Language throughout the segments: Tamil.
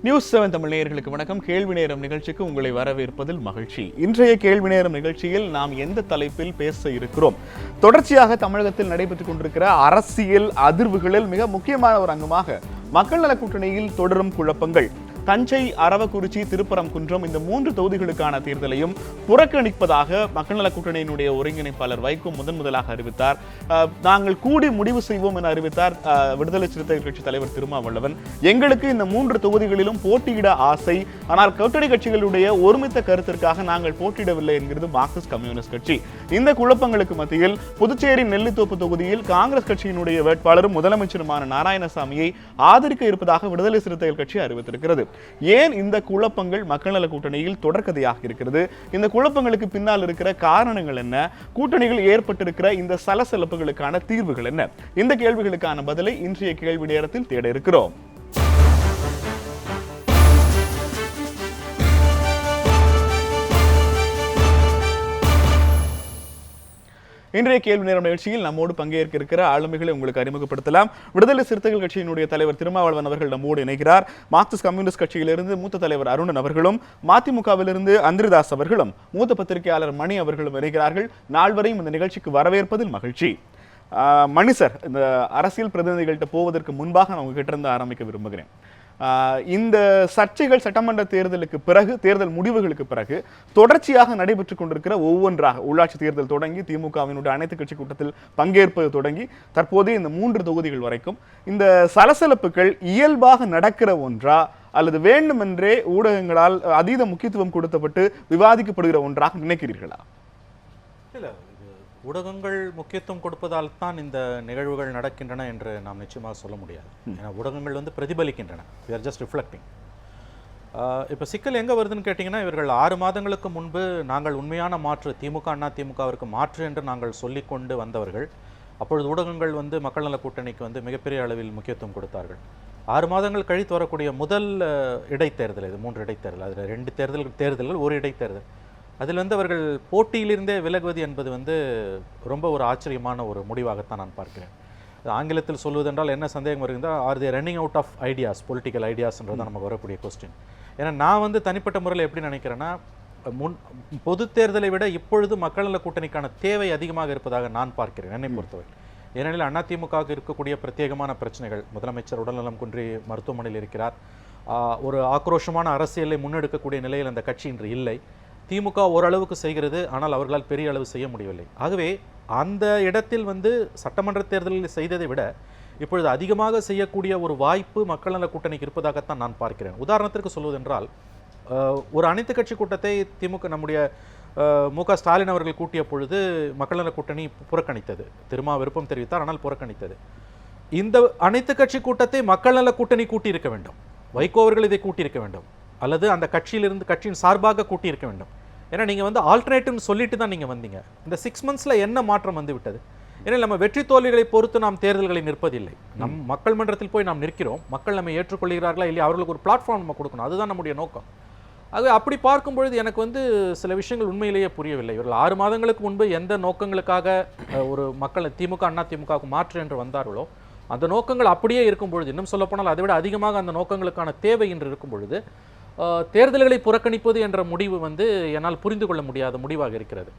நியூஸ் 7 தமிழ் நேயர்களுக்கு வணக்கம். கேள்வி நேரம் நிகழ்ச்சிக்கு உங்களை வரவேற்பதில் மகிழ்ச்சி. இன்றைய கேள்வி நேரம் நிகழ்ச்சியில் நாம் எந்த தலைப்பில் பேச இருக்கிறோம்? தொடர்ச்சியாக தமிழகத்தில் நடைபெற்றுக் கொண்டிருக்கிற அரசியல் அதிர்வுகளில் மிக முக்கியமான ஒரு அங்கமாக மக்கள் நல கூட்டணியில் தொடரும் குழப்பங்கள். தஞ்சை, அரவக்குறிச்சி, திருப்பரங்குன்றம் இந்த 3 தொகுதிகளுக்கான தேர்தலையும் புறக்கணிப்பதாக மக்கள் நல கூட்டணியினுடைய ஒருங்கிணைப்பாளர் வைகோ முதலாக அறிவித்தார். நாங்கள் கூடி முடிவு செய்வோம் என அறிவித்தார் விடுதலை சிறுத்தைகள் கட்சி தலைவர் திருமாவளவன். எங்களுக்கு இந்த 3 தொகுதிகளிலும் போட்டியிட ஆசை, ஆனால் கூட்டணி கட்சிகளுடைய ஒருமித்த கருத்திற்காக நாங்கள் போட்டியிடவில்லை என்கிறது மார்க்சிஸ்ட் கம்யூனிஸ்ட் கட்சி. இந்த குழப்பங்களுக்கு மத்தியில் புதுச்சேரி நெல்லித்தோப்பு தொகுதியில் காங்கிரஸ் கட்சியினுடைய வேட்பாளரும் முதலமைச்சருமான நாராயணசாமியை ஆதரிக்க இருப்பதாக விடுதலை சிறுத்தைகள் கட்சி அறிவித்திருக்கிறது. ஏன் இந்த குழப்பங்கள் மக்கள் நல கூட்டணியில் தொடர்கதையாக இருக்கிறது? இந்த குழப்பங்களுக்கு பின்னால் இருக்கிற காரணங்கள் என்ன? கூட்டணிகள் ஏற்பட்டிருக்கிற இந்த சலசலப்புகளுக்கான தீர்வுகள் என்ன? இந்த கேள்விகளுக்கான பதிலை இன்றைய கேள்வி நேரத்தில் தேட இருக்கிறோம். இன்றைய கேள்வி நேரம் நிகழ்ச்சியில் நம்மோடு பங்கேற்க இருக்கிற ஆளுமைகளை உங்களுக்கு அறிமுகப்படுத்தலாம். விடுதலை சிறுத்தைகள் கட்சியினுடைய தலைவர் திருமாவளவன் அவர்கள் நம்மோடு இணைகிறார். மார்க்சிஸ்ட் கம்யூனிஸ்ட் கட்சியிலிருந்து மூத்த தலைவர் அருணன் அவர்களும், மதிமுகவிலிருந்து அந்திரிதாஸ் அவர்களும், மூத்த பத்திரிகையாளர் மணி அவர்களும் இணைகிறார்கள். நால்வரையும் இந்த நிகழ்ச்சிக்கு வரவேற்பதில் மகிழ்ச்சி. மணி சார், இந்த அரசியல் பிரதிநிதிகள்கிட்ட போவதற்கு முன்பாக நான் உங்ககிட்ட இருந்து ஆரம்பிக்க விரும்புகிறேன். இந்த சர்ச்சைகள் சட்டமன்ற தேர்தலுக்கு பிறகு, தேர்தல் முடிவுகளுக்கு பிறகு தொடர்ச்சியாக நடைபெற்றுக் கொண்டிருக்கிற ஒவ்வொன்றாக உள்ளாட்சி தேர்தல் தொடங்கி திமுகவினுடைய அனைத்து கட்சி கூட்டத்தில் பங்கேற்பது தொடங்கி தற்போதைய இந்த 3 தொகுதிகள் வரைக்கும் இந்த சலசலப்புகள் இயல்பாக நடக்கிற ஒன்றா அல்லது வேண்டுமென்றே ஊடகங்களால் அதீத முக்கியத்துவம் கொடுக்கப்பட்டு விவாதிக்கப்படுகிற ஒன்றாக நினைக்கிறீர்களா? இல்லை, ஊடகங்கள் முக்கியத்துவம் கொடுப்பதால் தான் இந்த நிகழ்வுகள் நடக்கின்றன என்று நாம் நிச்சயமாக சொல்ல முடியாது. ஏன்னா ஊடகங்கள் பிரதிபலிக்கின்றன. we are just reflecting. இப்போ சிக்கல் எங்கே வருதுன்னு கேட்டிங்கன்னா, இவர்கள் 6 மாதங்களுக்கு முன்பு நாங்கள் உண்மையான மாற்று திமுக அண்ணா திமுகவிற்கு மாற்று என்று நாங்கள் சொல்லிக்கொண்டு வந்தவர்கள். அப்பொழுது ஊடகங்கள் மக்கள் நல கூட்டணிக்கு மிகப்பெரிய அளவில் முக்கியத்துவம் கொடுத்தார்கள். 6 மாதங்கள் கழித்து வரக்கூடிய முதல் இடைத்தேர்தல் இது, 3 இடைத்தேர்தல், அதில் 2 தேர்தல்கள், ஒரு இடைத்தேர்தல். அதில் அவர்கள் போட்டியிலிருந்தே விலகுவது என்பது ரொம்ப ஒரு ஆச்சரியமான ஒரு முடிவாகத்தான் நான் பார்க்கிறேன். ஆங்கிலத்தில் சொல்வதென்றால் என்ன சந்தேகம் வருகிறதா, are they running out of ideas, political ஐடியாஸ்ன்றது நமக்கு வரக்கூடிய கொஸ்டின். ஏன்னா நான் தனிப்பட்ட முறையில் எப்படி நினைக்கிறேன்னா, பொது தேர்தலை விட இப்பொழுது மக்கள் நல கூட்டணிக்கான தேவை அதிகமாக இருப்பதாக நான் பார்க்கிறேன், என்னை பொறுத்தவரை. ஏனெனில் அதிமுகவுக்கு இருக்கக்கூடிய பிரத்யேகமான பிரச்சனைகள், முதலமைச்சர் உடல்நலம் குன்றி மருத்துவமனையில் இருக்கிறார், ஒரு ஆக்ரோஷமான அரசியலை முன்னெடுக்கக்கூடிய நிலையில் அந்த கட்சி இன்று இல்லை. திமுக ஓரளவுக்கு செய்கிறது, ஆனால் அவர்களால் பெரிய அளவு செய்ய முடியவில்லை. ஆகவே அந்த இடத்தில் சட்டமன்ற தேர்தலில் செய்ததை விட இப்பொழுது அதிகமாக செய்யக்கூடிய ஒரு வாய்ப்பு மக்கள் நல கூட்டணிக்கு இருப்பதாகத்தான் நான் பார்க்கிறேன். உதாரணத்திற்கு சொல்வதென்றால், ஒரு அனைத்து கட்சி கூட்டத்தை திமுக நம்முடைய மு.க. ஸ்டாலின் அவர்கள் கூட்டிய பொழுது மக்கள் நல கூட்டணி புறக்கணித்தது. திருமா விருப்பம் தெரிவித்தார், ஆனால் புறக்கணித்தது. இந்த அனைத்து கட்சி கூட்டத்தை மக்கள் நல கூட்டணி கூட்டியிருக்க வேண்டும், வைகோ அவர்கள் இதை கூட்டியிருக்க வேண்டும், அல்லது அந்த கட்சியின் சார்பாக கூட்டியிருக்க வேண்டும். ஏன்னா நீங்கள் ஆல்டர்னேட்டிவ்னு சொல்லிட்டு தான் நீங்கள் வந்தீங்க. இந்த 6 மந்த்ஸில் என்ன மாற்றம் விட்டது? ஏன்னா நம்ம வெற்றி தோல்விகளை பொறுத்து நாம் தேர்தல்களை நிற்பதில்லை. மக்கள் மன்றத்தில் போய் நாம் நிற்கிறோம், மக்கள் நம்ம ஏற்றுக்கொள்கிறார்களா இல்லையா, அவர்களுக்கு ஒரு பிளாட்ஃபார்ம் நம்ம கொடுக்கணும், அதுதான் நம்முடைய நோக்கம். ஆகவே அப்படி பார்க்கும்பொழுது எனக்கு சில விஷயங்கள் உண்மையிலேயே புரியவில்லை. இவர்கள் 6 மாதங்களுக்கு முன்பு எந்த நோக்கங்களுக்காக ஒரு மக்கள் திமுக அண்ணா திமுகவுக்கு மாற்று என்று வந்தார்களோ, அந்த நோக்கங்கள் அப்படியே இருக்கும் பொழுது, இன்னும் சொல்லப்போனால் அதை விட அதிகமாக அந்த நோக்கங்களுக்கான தேவை என்று இருக்கும் பொழுது, தேர்தல்களை புறக்கணிப்பது என்ற முடிவு என்னால் புரிந்து கொள்ள முடியாத முடிவாக இருக்கிறது.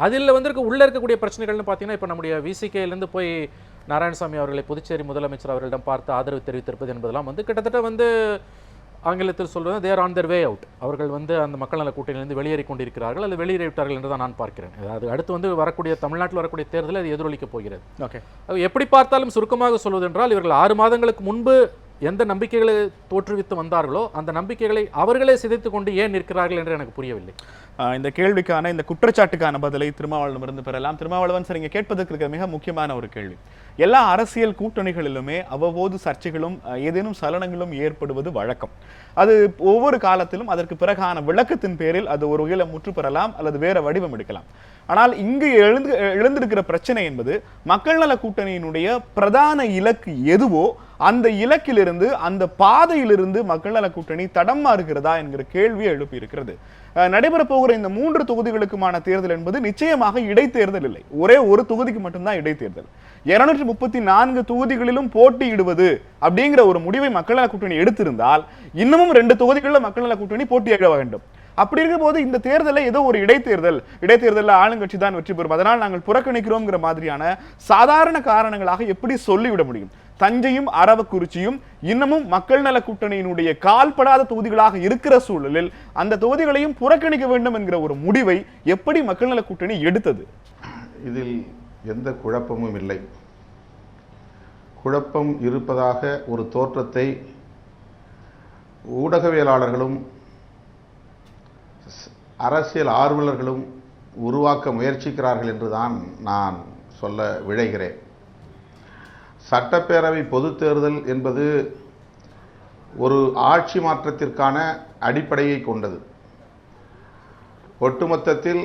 அதில் உள்ள இருக்கக்கூடிய பிரச்சனைகள்னு பார்த்தீங்கன்னா, இப்போ நம்முடைய விசிகேலேருந்து போய் நாராயணசாமி அவர்களை புதுச்சேரி முதலமைச்சர் அவர்களிடம் பார்த்து ஆதரவு தெரிவித்திருப்பது என்பதெல்லாம் கிட்டத்தட்ட ஆங்கிலத்தில் சொல்வது தேர் ஆன் தேர் வே அவுட். அவர்கள் அந்த மக்கள் நல கூட்டணியிலிருந்து வெளியேறி கொண்டிருக்கிறார்கள், அல்லது வெளியேறிவிட்டார்கள் என்று தான் நான் பார்க்கிறேன். அது அடுத்து வரக்கூடிய தமிழ்நாட்டில் வரக்கூடிய தேர்தலில் அது எதிரொலிக்கப் போகிறது. ஓகே, எப்படி பார்த்தாலும் சுருக்கமாக சொல்வதென்றால், இவர்கள் 6 மாதங்களுக்கு முன்பு எந்த நம்பிக்கைகளை தோற்றுவித்து வந்தார்களோ அந்த நம்பிக்கைகளை அவர்களே சிதைத்து கொண்டு ஏன் நிற்கிறார்கள் என்று எனக்கு புரியவில்லை. இந்த கேள்விக்கான, இந்த குற்றச்சாட்டுக்கான பதிலை திருமாவளவனிடம் பெறலாம். திருமாவளவன் சார், இங்கே கேட்பதற்கு இருக்கிற மிக முக்கியமான ஒரு கேள்வி, எல்லா அரசியல் கூட்டணிகளிலுமே அவ்வப்போது சர்ச்சைகளும் ஏதேனும் சலனங்களும் ஏற்படுவது வழக்கம். அது ஒவ்வொரு காலத்திலும் அதற்கு பிறகான விளக்கத்தின் பேரில் அது ஒரு வகையில் முற்று பெறலாம் அல்லது வேற வடிவம் எடுக்கலாம். ஆனால் இங்கு எழுந்திருக்கிற பிரச்சனை என்பது மக்கள் நல கூட்டணியினுடைய பிரதான இலக்கு எதுவோ அந்த இலக்கிலிருந்து அந்த பாதையிலிருந்து மக்கள் நல கூட்டணி தடம் மாறுகிறதா என்கிற கேள்வியை எழுப்பி இருக்கிறது. நடைபெற போகிற இந்த 3 தொகுதிகளுக்குமான தேர்தல் என்பது நிச்சயமாக இடைத்தேர்தல் இல்லை. ஒரே ஒரு தொகுதிக்கு மட்டும்தான் இடைத்தேர்தல். 234 தொகுதிகளிலும் போட்டியிடுவது அப்படிங்கிற ஒரு முடிவை மக்கள் நல கூட்டணி எடுத்திருந்தால் இன்னமும் 2 தொகுதிகளில் மக்கள் நல கூட்டணி போட்டியிட வேண்டும். அப்படி இருக்கும் போது இந்த தேர்தலில் ஏதோ ஒரு இடைத்தேர்தலில் ஆளுங்கட்சி தான் வெற்றி பெறும், அதனால் நாங்கள் புறக்கணிக்கிறோம்ங்கிற மாதிரியான சாதாரண காரணங்களாக எப்படி சொல்லிவிட முடியும்? தஞ்சையும் அரவக்குறிச்சியும் இன்னமும் மக்கள் நல கூட்டணியினுடைய கால்படாத தொகுதிகளாக இருக்கிற சூழலில் அந்த தொகுதிகளையும் புறக்கணிக்க வேண்டும் என்கிற ஒரு முடிவை எப்படி மக்கள் நல கூட்டணி எடுத்தது? இதில் எந்த குழப்பமும் இல்லை. குழப்பம் இருப்பதாக ஒரு தோற்றத்தை ஊடகவியலாளர்களும் அரசியல் ஆர்வலர்களும் உருவாக்க முயற்சிக்கிறார்கள் என்றுதான் நான் சொல்ல விழைகிறேன். சட்டப்பேரவை பொதுத் தேர்தல் என்பது ஒரு ஆட்சி மாற்றத்திற்கான அடிப்படையை கொண்டது. ஒட்டுமொத்தத்தில்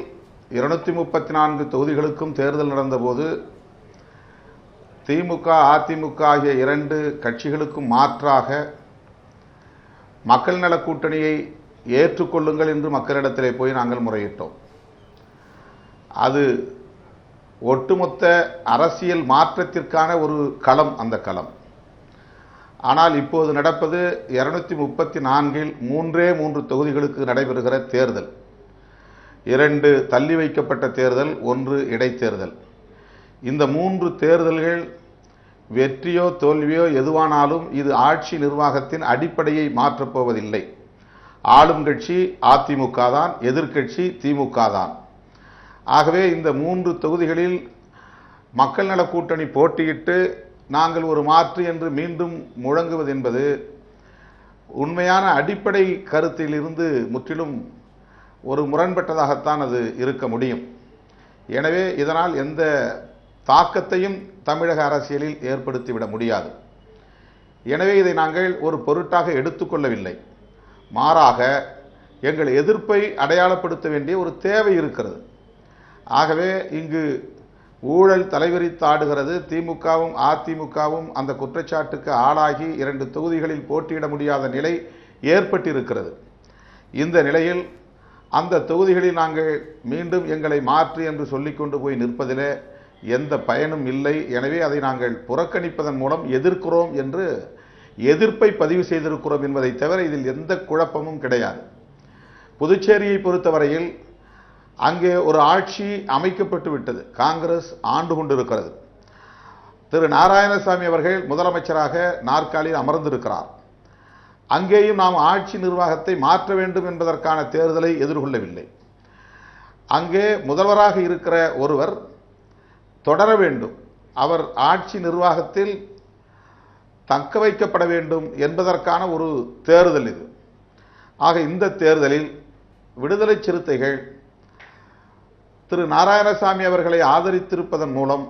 234 தொகுதிகளுக்கும் தேர்தல் நடந்தபோது திமுக அதிமுக ஆகிய 2 கட்சிகளுக்கும் மாற்றாக மக்கள் நல கூட்டணியை ஏற்றுக்கொள்ளுங்கள் என்று மக்களிடத்திலே போய் நாங்கள் முறையிட்டோம். அது ஒட்டுமொத்த அரசியல் மாற்றத்திற்கான ஒரு களம், அந்த களம். ஆனால் இப்போது நடப்பது 234இல் 3 தொகுதிகளுக்கு நடைபெறுகிற தேர்தல். 2 தள்ளி வைக்கப்பட்ட தேர்தல், 1 இடைத்தேர்தல். இந்த 3 தேர்தல்கள் வெற்றியோ தோல்வியோ எதுவானாலும் இது ஆட்சி நிர்வாகத்தின் அடிப்படையை மாற்றப் போவதில்லை. ஆளும் கட்சி அதிமுக தான், எதிர்க்கட்சி திமுக தான். ஆகவே இந்த 3 தொகுதிகளில் மக்கள் நல கூட்டணி போட்டியிட்டு நாங்கள் ஒரு மாற்று என்று மீண்டும் முழங்குவது என்பது உண்மையான அடிப்படை கருத்தில் இருந்து முற்றிலும் ஒரு முரண்பட்டதாகத்தான் அது இருக்க முடியும். எனவே இதனால் எந்த தாக்கத்தையும் தமிழக அரசியலில் ஏற்படுத்திவிட முடியாது. எனவே இதை நாங்கள் ஒரு பொருட்டாக எடுத்துக்கொள்ளவில்லை. மாறாக எங்கள் எதிர்ப்பை அடையாளப்படுத்த வேண்டிய ஒரு தேவை இருக்கிறது. ஆகவே இங்கு ஊழல் தலைவிரித்தாடுகிறது. திமுகவும் அதிமுகவும் அந்த குற்றச்சாட்டுக்கு ஆளாகி 2 தொகுதிகளில் போட்டியிட முடியாத நிலை ஏற்பட்டிருக்கிறது. இந்த நிலையில் அந்த தொகுதிகளில் நாங்கள் மீண்டும் எங்களை மாற்று என்று சொல்லிக்கொண்டு போய் நிற்பதிலே எந்த பயனும் இல்லை. எனவே அதை நாங்கள் புறக்கணிப்பதன் மூலம் எதிர்க்கிறோம் என்று எதிர்ப்பை பதிவு செய்திருக்கிறோம் என்பதை தவிர இதில் எந்த குழப்பமும் கிடையாது. புதுச்சேரியை பொறுத்தவரையில் அங்கே ஒரு ஆட்சி அமைக்கப்பட்டு விட்டது. காங்கிரஸ் ஆண்டு கொண்டிருக்கிறது. திரு நாராயணசாமி அவர்கள் முதலமைச்சராக நாற்காலியில் அமர்ந்திருக்கிறார். அங்கேயும் நாம் ஆட்சி நிர்வாகத்தை மாற்ற வேண்டும் என்பதற்கான தேர்தலை எதிர்கொள்ளவில்லை. அங்கே முதல்வராக இருக்கிற ஒருவர் தொடர வேண்டும், அவர் ஆட்சி நிர்வாகத்தில் தக்க வைக்கப்பட வேண்டும் என்பதற்கான ஒரு தேர்தல் இது. ஆக இந்த தேர்தலில் விடுதலை சிறுத்தைகள் திரு நாராயணசாமி அவர்களை ஆதரித்திருப்பதன் மூலம்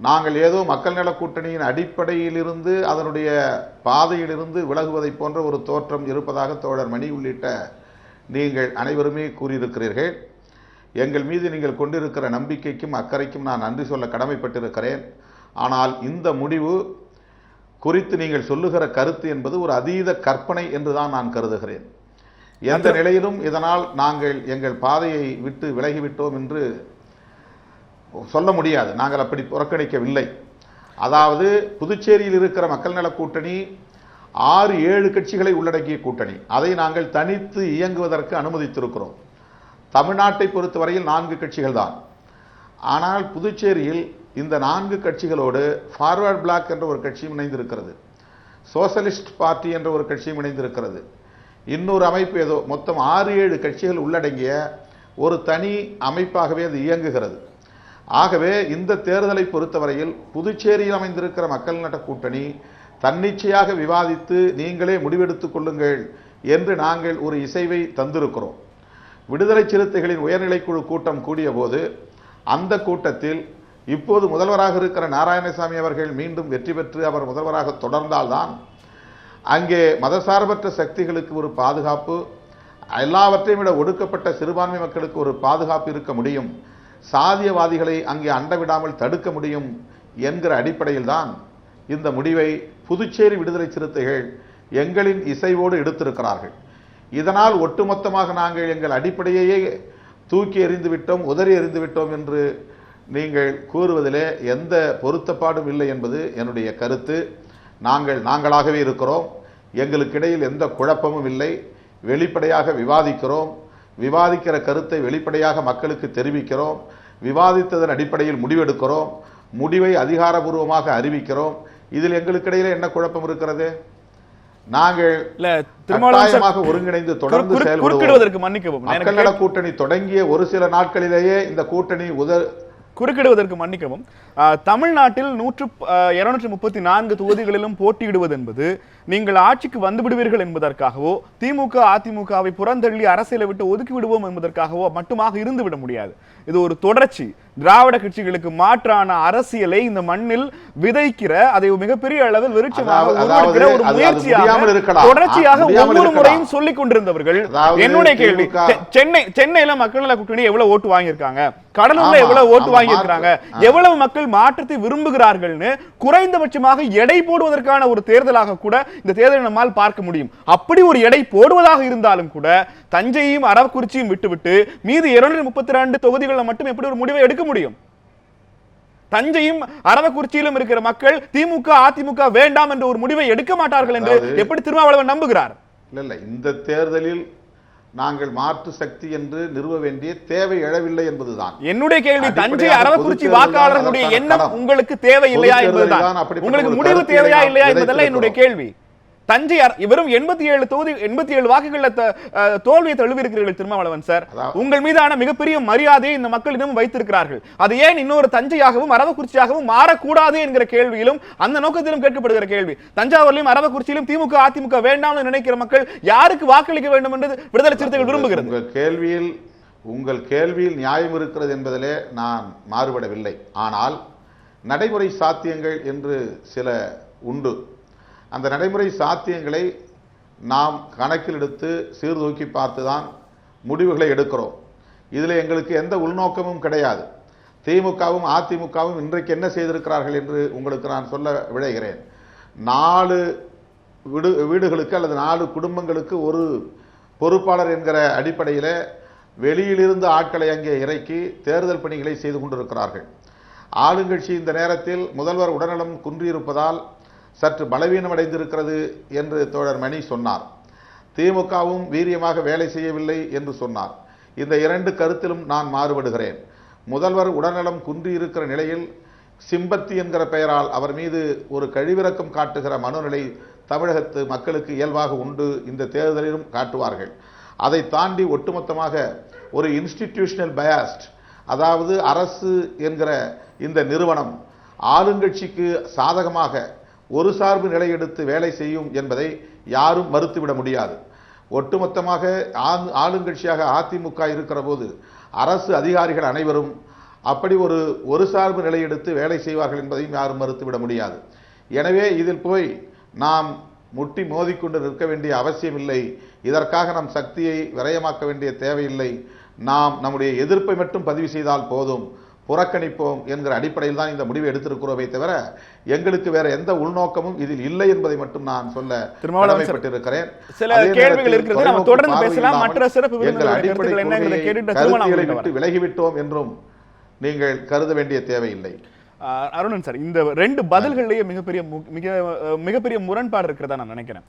நாங்கள் ஏதோ மக்கள் நல கூட்டணியின் அடிப்படையிலிருந்து அதனுடைய பாதையிலிருந்து விலகுவதை போன்ற ஒரு தோற்றம் இருப்பதாக தோழர் மணி உள்ளிட்ட நீங்கள் அனைவருமே கூறியிருக்கிறீர்கள். எங்கள் மீது நீங்கள் கொண்டிருக்கிற நம்பிக்கைக்கும் அக்கறைக்கும் நான் நன்றி சொல்ல கடமைப்பட்டிருக்கிறேன். ஆனால் இந்த முடிவு குறித்து நீங்கள் சொல்லுகிற கருத்து என்பது ஒரு அதீத கற்பனை என்றுதான் நான் கருதுகிறேன். எந்த நிலையிலும் இதனால் நாங்கள் எங்கள் பாதையை விட்டு விலகிவிட்டோம் என்று சொல்ல முடியாது. நாங்கள் அப்படி புறக்கணிக்கவில்லை. அதாவது புதுச்சேரியில் இருக்கிற மக்கள் நல கூட்டணி 6-7 கட்சிகளை உள்ளடக்கிய கூட்டணி. அதை நாங்கள் தனித்து இயங்குவதற்கு அனுமதித்திருக்கிறோம். தமிழ்நாட்டை பொறுத்தவரையில் 4 கட்சிகள் தான். ஆனால் புதுச்சேரியில் இந்த 4 கட்சிகளோடு ஃபார்வர்ட் பிளாக் என்ற ஒரு கட்சியும் இணைந்திருக்கிறது, சோசலிஸ்ட் பார்ட்டி என்ற ஒரு கட்சியும் இணைந்திருக்கிறது, இன்னொரு அமைப்பு, ஏதோ மொத்தம் 6-7 கட்சிகள் உள்ளடங்கிய ஒரு தனி அமைப்பாகவே அது இயங்குகிறது. ஆகவே இந்த தேர்தலை பொறுத்தவரையில் புதுச்சேரியில் அமைந்திருக்கிற மக்கள் நல கூட்டணி தன்னிச்சையாக விவாதித்து நீங்களே முடிவெடுத்துக் கொள்ளுங்கள் என்று நாங்கள் ஒரு இசைவை தந்திருக்கிறோம். விடுதலை சிறுத்தைகளின் உயர்நிலைக்குழு கூட்டம் கூடிய போது அந்த கூட்டத்தில் இப்போது முதல்வராக இருக்கிற நாராயணசாமி அவர்கள் மீண்டும் வெற்றி பெற்று அவர் முதல்வராக தொடர்ந்தால்தான் அங்கே மதசார்பற்ற சக்திகளுக்கு ஒரு பாதுகாப்பு, எல்லாவற்றையும் விட ஒடுக்கப்பட்ட சிறுபான்மை மக்களுக்கு ஒரு பாதுகாப்பு இருக்க முடியும், சாதியவாதிகளை அங்கே அண்டவிடாமல் தடுக்க முடியும் என்கிற அடிப்படையில் தான் இந்த முடிவை புதுச்சேரி விடுதலை சிறுத்தைகள் எங்களின் இசைவோடு எடுத்திருக்கிறார்கள். இதனால் ஒட்டுமொத்தமாக நாங்கள் எங்கள் அடிப்படையையே தூக்கி எறிந்து விட்டோம், உதறி எறிந்து விட்டோம் என்று நீங்கள் கூறுவதிலே எந்த பொருத்தப்பாடும் இல்லை என்பது என்னுடைய கருத்து. நாங்களாகவே இருக்கிறோம். எங்களுக்கு இடையில் எந்த குழப்பமும் இல்லை. வெளிப்படையாக விவாதிக்கிறோம். விவாதிக்கிற கருத்தை வெளிப்படையாக மக்களுக்கு தெரிவிக்கிறோம். விவாதித்ததன் அடிப்படையில் முடிவெடுக்கிறோம். முடிவை அதிகாரபூர்வமாக அறிவிக்கிறோம். இதில் எங்களுக்கு இடையில என்ன குழப்பம் இருக்கிறது? நாங்கள் கட்டாயமாக ஒருங்கிணைந்து தொடர்ந்து செயல்படுவதற்கு மன்னிக்கவும், மக்கள் நல கூட்டணி தொடங்கிய ஒரு சில நாட்களிலேயே இந்த கூட்டணி குறுக்கிடுவதற்கு மன்னிக்கவும். தமிழ்நாட்டில் 234 தொகுதிகளிலும் போட்டியிடுவது என்பது நீங்கள் ஆட்சிக்கு வந்து விடுவீர்கள் என்பதற்காகவோ திமுக அதிமுகவை புறந்தள்ளி அரசியலை விட்டு ஒதுக்கி விடுவோம் என்பதற்காகவோ மட்டுமாக இருந்து விட முடியாது. இது ஒரு தொடர்ச்சி. திராவிட கட்சிகளுக்கு மாற்றான அரசியலை இந்த மண்ணில் விதைக்கிற, அதை மிகப்பெரிய அளவில் விருட்சமாக உருவாக்குகிற ஒரு முயற்சியாக தொடர்ச்சியாக ஒவ்வொரு முறையும் சொல்லிக் கொண்டிருந்தவர்கள். என்னுடைய கேள்வி, சென்னையில மக்கள் நல கூட்டணி எவ்வளவு ஓட்டு வாங்கியிருக்காங்க, கடலூர்ல எவ்வளவு ஓட்டு வாங்கியிருக்காங்க, எவ்வளவு மக்கள் மாற்றத்தை விரும்புகிறார்கள்னு குறைந்தபட்சமாக எடை போடுவதற்கான ஒரு தேர்தலாக கூட இந்த தேர்தலை நம்மால் பார்க்க முடியும். அப்படி ஒரு எடை போடுவதாக இருந்தாலும் கூட தஞ்சையும் அரவக்குறிச்சியும் விட்டுவிட்டு மீது 232 தொகுதிகளில் மட்டும் எப்படி ஒரு முடிவை எடுக்க முடியும்? தஞ்சையும் அரவக்குறிச்சியிலும் இருக்கிற மக்கள் திமுக அதிமுக வேண்டாம் என்ற ஒரு முடிவை எடுக்க மாட்டார்கள் என்று எப்படி திருமாவளவன் நம்புகிறார்? இல்ல, இந்த தேர்தலில் நாங்கள் மாற்று சக்தி என்று நிறுவ வேண்டிய தேவை எழவில்லை என்பதுதான் என்னுடைய கேள்வி. தஞ்சை அரவக்குறிச்சி வாக்காளர்களுடைய எண்ணம் உங்களுக்கு தேவை இல்லையா என்பதுதான். உங்களுக்கு முடிவு தேவையா இல்லையா என்பதெல்லாம் என்னுடைய கேள்வி. தஞ்சை வெறும் 87 வாக்குகள் தோல்வியை தழுவியிருக்கிறீர்கள் திருமாவளவன் சார். உங்கள் மீதான மிகப்பெரிய மரியாதையை இந்த மக்கள் இன்னும் வைத்திருக்கிறார்கள். அது ஏன் இன்னொரு தஞ்சையாகவும் அரவக்குறிச்சியாகவும் மாறக்கூடாது என்கிற கேள்வியிலும் அந்த நோக்கத்திலும் கேட்கப்படுகிற கேள்வி. தஞ்சாவூரிலும் அரவக்குறிச்சியிலும் திமுக அதிமுக வேண்டாம் நினைக்கிற மக்கள் யாருக்கு வாக்களிக்க வேண்டும் என்று விடுதலை சிறுத்தைகள் விரும்புகிறது. உங்கள் கேள்வியில் நியாயம் இருக்கிறது என்பதிலே நான் மாறுபடவில்லை. ஆனால் நடைமுறை சாத்தியங்கள் என்று சில உண்டு. அந்த நடைமுறை சாத்தியங்களை நாம் கணக்கில் எடுத்து சீர்தூக்கி பார்த்துதான் முடிவுகளை எடுக்கிறோம். இதில் எங்களுக்கு எந்த உள்நோக்கமும் கிடையாது. திமுகவும் அதிமுகவும் இன்றைக்கு என்ன செய்திருக்கிறார்கள் என்று உங்களுக்கு நான் சொல்ல விழைகிறேன். 4 வீடுகளுக்கு அல்லது 4 குடும்பங்களுக்கு ஒரு பொறுப்பாளர் என்கிற அடிப்படையில் வெளியிலிருந்து ஆட்களை அங்கே இறக்கி தேர்தல் பணிகளை செய்து கொண்டிருக்கிறார்கள். ஆளுங்கட்சி இந்த நேரத்தில் முதல்வர் உடல்நலம் குன்றியிருப்பதால் சற்று பலவீனமடைந்திருக்கிறது என்று தோழர் மணி சொன்னார். திமுகவும் வீரியமாக வேலை செய்யவில்லை என்று சொன்னார். இந்த 2 கருத்திலும் நான் மாறுபடுகிறேன். முதல்வர் உடல்நலம் குன்றியிருக்கிற நிலையில் சிம்பத்தி என்கிற பெயரால் அவர் மீது ஒரு கழிவிறக்கம் காட்டுகிற மனோநிலை தமிழகத்து மக்களுக்கு இயல்பாக உண்டு. இந்த தேர்தலிலும் காட்டுவார்கள். அதை தாண்டி ஒட்டுமொத்தமாக ஒரு இன்ஸ்டிடியூஷனல் பயாஸ்ட், அதாவது அரசு என்கிற இந்த நிறுவனம் ஆளுங்கட்சிக்கு சாதகமாக ஒரு சார்பு நிலை எடுத்து வேலை செய்யும் என்பதை யாரும் மறுத்துவிட முடியாது. ஒட்டுமொத்தமாக ஆளுங்கட்சியாக அதிமுக இருக்கிற போது அரசு அதிகாரிகள் அனைவரும் அப்படி ஒரு சார்பு நிலை எடுத்து வேலை செய்வார்கள் என்பதையும் யாரும் மறுத்துவிட முடியாது. எனவே இதில் போய் நாம் முட்டி மோதிக்கொண்டு நிற்க வேண்டிய அவசியம் இல்லை. இதற்காக நம் சக்தியை விரயமாக்க வேண்டிய தேவையில்லை. நாம் நம்முடைய எதிர்ப்பை மட்டும் பதிவு செய்தால் போதும், புறக்கணிப்போம் என்கிற அடிப்படையில் தான் இந்த முடிவை எடுத்திருக்கிறோமே தவிர எங்களுக்கு வேற எந்த உள்நோக்கமும் இதில் இல்லை என்பதை மட்டும் நான் சொல்ல கடமைப்பட்டிருக்கிறேன். சில கேள்விகள் இருக்கிறது, நம்ம தொடர்ந்து பேசலாம். மற்ற சிறப்பு விருந்தினர்கள் என்னங்கறதை கேட்டுட்டு கருத்துக்களை விட்டு விலகிவிட்டோம் என்றும் நீங்கள் கருத வேண்டிய தேவையில்லை. அருணன் சார், இந்த 2 பதில்களிலேயே மிகப்பெரிய முரண்பாடு இருக்கிறதா நான் நினைக்கிறேன்.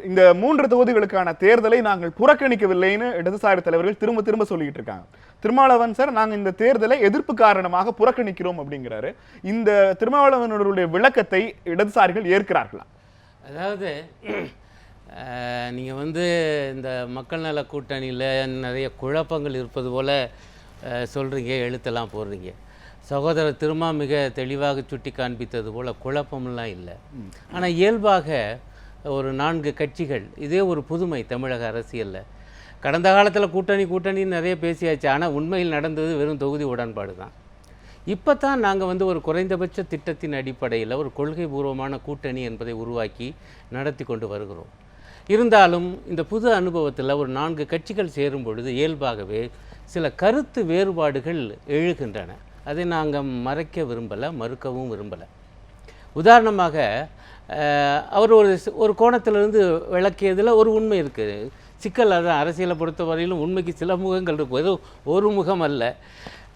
இந்த 3 தொகுதிகளுக்கான தேர்தலை நாங்கள் புறக்கணிக்கவில்லைன்னு இடதுசாரி தலைவர்கள் திரும்ப சொல்லிட்டு இருக்காங்க. திருமாவளவன் சார், நாங்கள் இந்த தேர்தலை எதிர்ப்பு காரணமாக புறக்கணிக்கிறோம் அப்படிங்கிறாரு. இந்த திருமாவளவனுடைய விளக்கத்தை இடதுசாரிகள் ஏற்கிறார்களா? அதாவது நீங்கள் இந்த மக்கள் நல கூட்டணியில் நிறைய குழப்பங்கள் இருப்பது போல் சொல்கிறீங்க, எழுத்தெல்லாம் போடுறீங்க. சகோதரர் திருமா மிக தெளிவாக சுட்டி காண்பித்தது போல் குழப்பமெல்லாம் இல்லை. ஆனால் இயல்பாக ஒரு 4 கட்சிகள், இதே ஒரு புதுமை தமிழக அரசியலில். கடந்த காலத்தில் கூட்டணின்னு நிறைய பேசியாச்சு. ஆனால் உண்மையில் நடந்தது வெறும் தொகுதி உடன்பாடு தான். இப்போ தான் நாங்கள் ஒரு குறைந்தபட்ச திட்டத்தின் அடிப்படையில் ஒரு கொள்கை பூர்வமான கூட்டணி என்பதை உருவாக்கி நடத்தி கொண்டு வருகிறோம். இருந்தாலும் இந்த புது அனுபவத்தில் ஒரு 4 கட்சிகள் சேரும் பொழுது இயல்பாகவே சில கருத்து வேறுபாடுகள் எழுகின்றன. அதை நாங்கள் மறைக்க விரும்பலை, மறுக்கவும் விரும்பலை. உதாரணமாக அவர் ஒரு கோணத்திலிருந்து விளக்கியதில் ஒரு உண்மை இருக்குது. சிக்கல் அதான், அரசியலை பொறுத்த வரையிலும் உண்மைக்கு சில முகங்கள் இருக்கும், ஏதோ ஒரு முகம் அல்ல.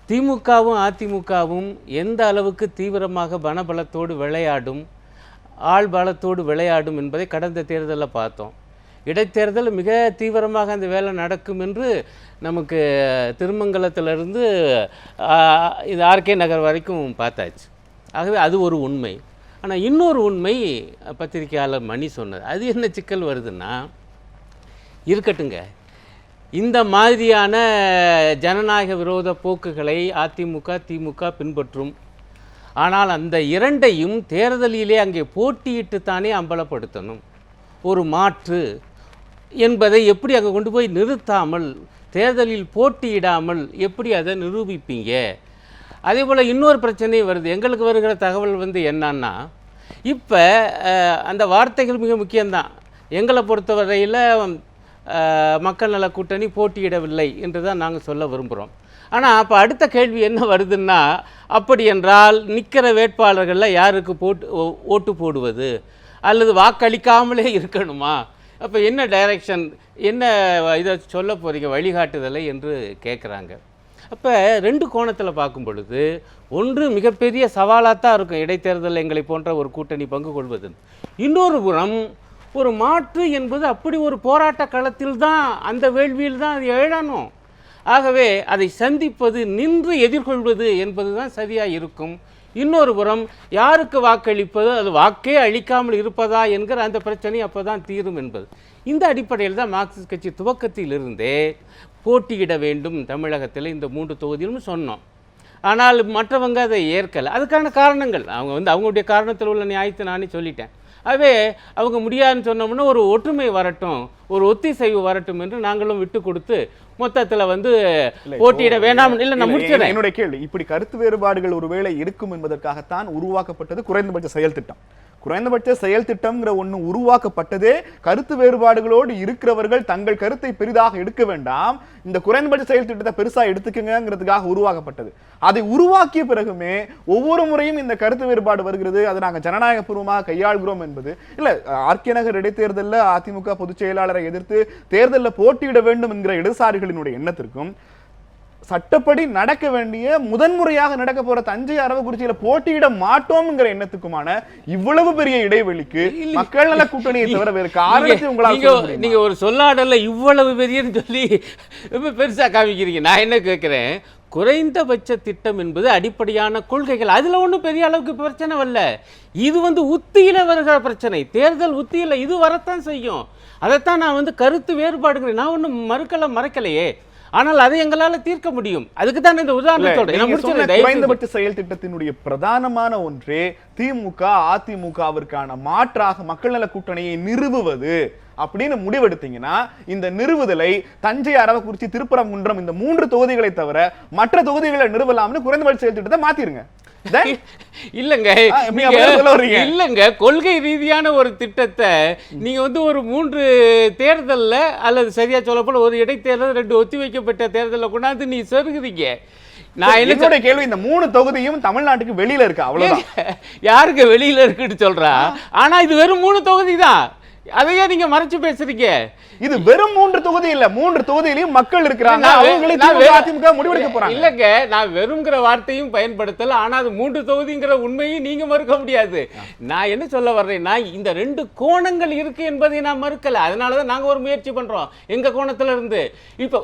திமுகவும் அதிமுகவும் எந்த அளவுக்கு தீவிரமாக பணபலத்தோடு விளையாடும், ஆள் பலத்தோடு விளையாடும் என்பதை கடந்த தேர்தலில் பார்த்தோம். இடைத்தேர்தல் மிக தீவிரமாக அந்த வேலை நடக்கும் என்று நமக்கு திருமங்கலத்திலிருந்து இது ஆர்கே நகர் வரைக்கும் பார்த்தாச்சு. ஆகவே அது ஒரு உண்மை. ஆனால் இன்னொரு உண்மை பத்திரிகையாளர் மணி சொன்னது. அது என்ன சிக்கல் வருதுன்னா, இருக்கட்டுங்க, இந்த மாதிரியான ஜனநாயக விரோத போக்குகளை அதிமுக திமுக பின்பற்றும். ஆனால் அந்த இரண்டையும் தேர்தலிலே அங்கே போட்டியிட்டு தானே அம்பலப்படுத்தணும். ஒரு மாற்று என்பதை எப்படி அங்கே கொண்டு போய் நிறுத்தாமல், தேர்தலில் போட்டியிடாமல் எப்படி அதை நிரூபிப்பீங்க? அதே போல் இன்னொரு பிரச்சனை வருது. எங்களுக்கு வருகிற தகவல் என்னன்னா, இப்போ அந்த வார்த்தைகள் மிக முக்கியம்தான். எங்களை பொறுத்தவரையில் மக்கள் நல கூட்டணி போட்டியிடவில்லை என்று தான் நாங்கள் சொல்ல விரும்புகிறோம். ஆனால் அப்போ அடுத்த கேள்வி என்ன வருதுன்னா, அப்படி என்றால் நிற்கிற வேட்பாளர்களில் யாருக்கு ஓட்டு போடுவது, அல்லது வாக்களிக்காமலே இருக்கணுமா? அப்போ என்ன டைரக்ஷன், என்ன இதை சொல்ல போகிறீங்க வழிகாட்டுதலை என்று கேட்குறாங்க. அப்போ ரெண்டு கோணத்தில் பார்க்கும் பொழுது, ஒன்று மிகப்பெரிய சவாலாக தான் இருக்கும் இடைத்தேர்தலில் எங்களை போன்ற ஒரு கூட்டணி பங்கு கொள்வது. இன்னொரு புறம் ஒரு மாற்று என்பது அப்படி ஒரு போராட்ட களத்தில் தான், அந்த வேள்வியில் தான் அது எழணும். ஆகவே அதை சந்திப்பது, நின்று எதிர்கொள்வது என்பது தான் சரியாக இருக்கும். இன்னொரு புறம் யாருக்கு வாக்களிப்பது, அது வாக்கே அளிக்காமல் இருப்பதா என்கிற அந்த பிரச்சனை அப்போ தான் தீரும் என்பது. இந்த அடிப்படையில் தான் மார்க்சிஸ்ட் கட்சி துவக்கத்திலிருந்தே போட்டியிட வேண்டும் தமிழகத்தில் இந்த 3 தொகுதியிலும் சொன்னோம். ஆனால் மற்றவங்க அதை ஏற்கலை. அதுக்கான காரணங்கள் அவங்க அவங்களுடைய காரணத்தில் உள்ள நியாயத்தை நானே சொல்லிட்டேன். ஆகவே அவங்க முடியாதுன்னு சொன்னோம்னா ஒரு ஒற்றுமை வரட்டும், ஒரு ஒத்திசைவு வரட்டும் என்று நாங்களும் விட்டு கொடுத்து மொத்தத்தில் போட்டியிட வேண்டாம். இல்லை, நான் முடிச்சிடறேன். என்னுடைய கேள்வி, இப்படி கருத்து வேறுபாடுகள் ஒருவேளை இருக்கும் என்பதற்காகத்தான் உருவாக்கப்பட்டது குறைந்தபட்ச செயல் திட்டம். குறைந்தபட்ச செயல் திட்டம்ங்கிற ஒன்று உருவாக்கப்பட்டதே கருத்து வேறுபாடுகளோடு இருக்கிறவர்கள் தங்கள் கருத்தை பெரிதாக எடுக்க வேண்டாம், இந்த குறைந்தபட்ச செயல் திட்டத்தை பெருசா எடுத்துக்கங்கிறதுக்காக உருவாக்கப்பட்டது. அதை உருவாக்கிய பிறகுமே ஒவ்வொரு முறையும் இந்த கருத்து வேறுபாடு வருகிறது, அதை நாங்கள் ஜனநாயக பூர்வமாக கையாள்கிறோம் என்பது இல்லை. ஆர்கே நகர் இடைத்தேர்தலில் அதிமுக பொதுச் செயலாளரை எதிர்த்து தேர்தலில் போட்டியிட வேண்டும் என்கிற இடதுசாரிகளினுடைய எண்ணத்திற்கும், சட்டப்படி நடக்க வேண்டிய முதன்முறையாக நடக்க போற தஞ்சை அரவக்குறிச்சியில போட்டியிட மாட்டோம்ங்கிற எண்ணத்துக்குமான இவ்வளவு பெரிய இடைவெளிக்கு மக்கள் நல கூட்டணியை தவிர வேறு காரணத்தை உங்களால் நீங்க ஒரு சொல்லாடல இவ்வளவு பெரியன்னு சொல்லி ரொம்ப பெருசா காமிக்கிறீங்க. நான் என்ன கேட்கிறேன், குறைந்தபட்ச திட்டம் என்பது அடிப்படையான கொள்கைகள், அதுல ஒன்றும் பெரிய அளவுக்கு பிரச்சனை வரல. இது உத்தியில வருகிற பிரச்சனை, தேர்தல் உத்தியில இது வரத்தான் செய்யும். அதைத்தான் நான் கருத்து வேறுபாடுகிறேன். நான் ஒன்றும் மறைக்கலையே, ஆனால் அதை எங்களால் தீர்க்க முடியும். அதுக்கு தான் இந்த உதாரணத்தோட குறைந்தபட்ச செயல் திட்டத்தினுடைய பிரதானமான ஒன்றே திமுக அதிமுகவிற்கான மாற்றாக மக்கள் நல கூட்டணியை நிறுவுவது அப்படின்னு முடிவெடுத்தீங்கன்னா, இந்த நிறுவுதலை தஞ்சை அரவக்குறிச்சி திருப்பரங்குன்றம் இந்த 3 தொகுதிகளை தவிர மற்ற தொகுதிகளை நிறுவலாம்னு குறைந்தபட்ச செயல் திட்டத்தை மாத்திருங்க. இல்லங்க, கொள்கை ரீதியான ஒரு திட்டத்தை நீங்க ஒரு 3 தேர்தல்ல, அல்லது சரியா சொல்ல போல ஒரு இடைத்தேர்தல், 2 ஒத்தி வைக்கப்பட்ட தேர்தலில் கொண்டாந்து நீ சொருகுறீங்க. நான் என்னோட கேள்வி, இந்த 3 தொகுதியும் தமிழ்நாட்டுக்கு வெளியில இருக்கு, அவ்வளவுதான். யாருக்கு வெளியில இருக்குன்னு சொல்றா? ஆனா இது வெறும் 3 தொகுதி தான், அதையே நீங்க மறைச்சு பேசுறீங்க. இது வெறும் 3 தொகுதி இல்ல, 3 தொகுதியிலும் மக்கள் இருக்கிறாங்க, அதிமுக முடிவெடுக்க போறாங்க. இல்லங்க, நான் வெறும்ங்கிற வார்த்தையும் பயன்படுத்தல, ஆனா அது 3 தொகுதிங்கிற உண்மையும் நீங்க மறுக்க முடியாது. நான் என்ன சொல்ல வர்றேன்னா, இந்த 2 கோணங்கள் இருக்கு என்பதை நான் மறுக்கல. அதனாலதான் நாங்க ஒரு முயற்சி பண்றோம் எங்க கோணத்துல இருந்து. இப்ப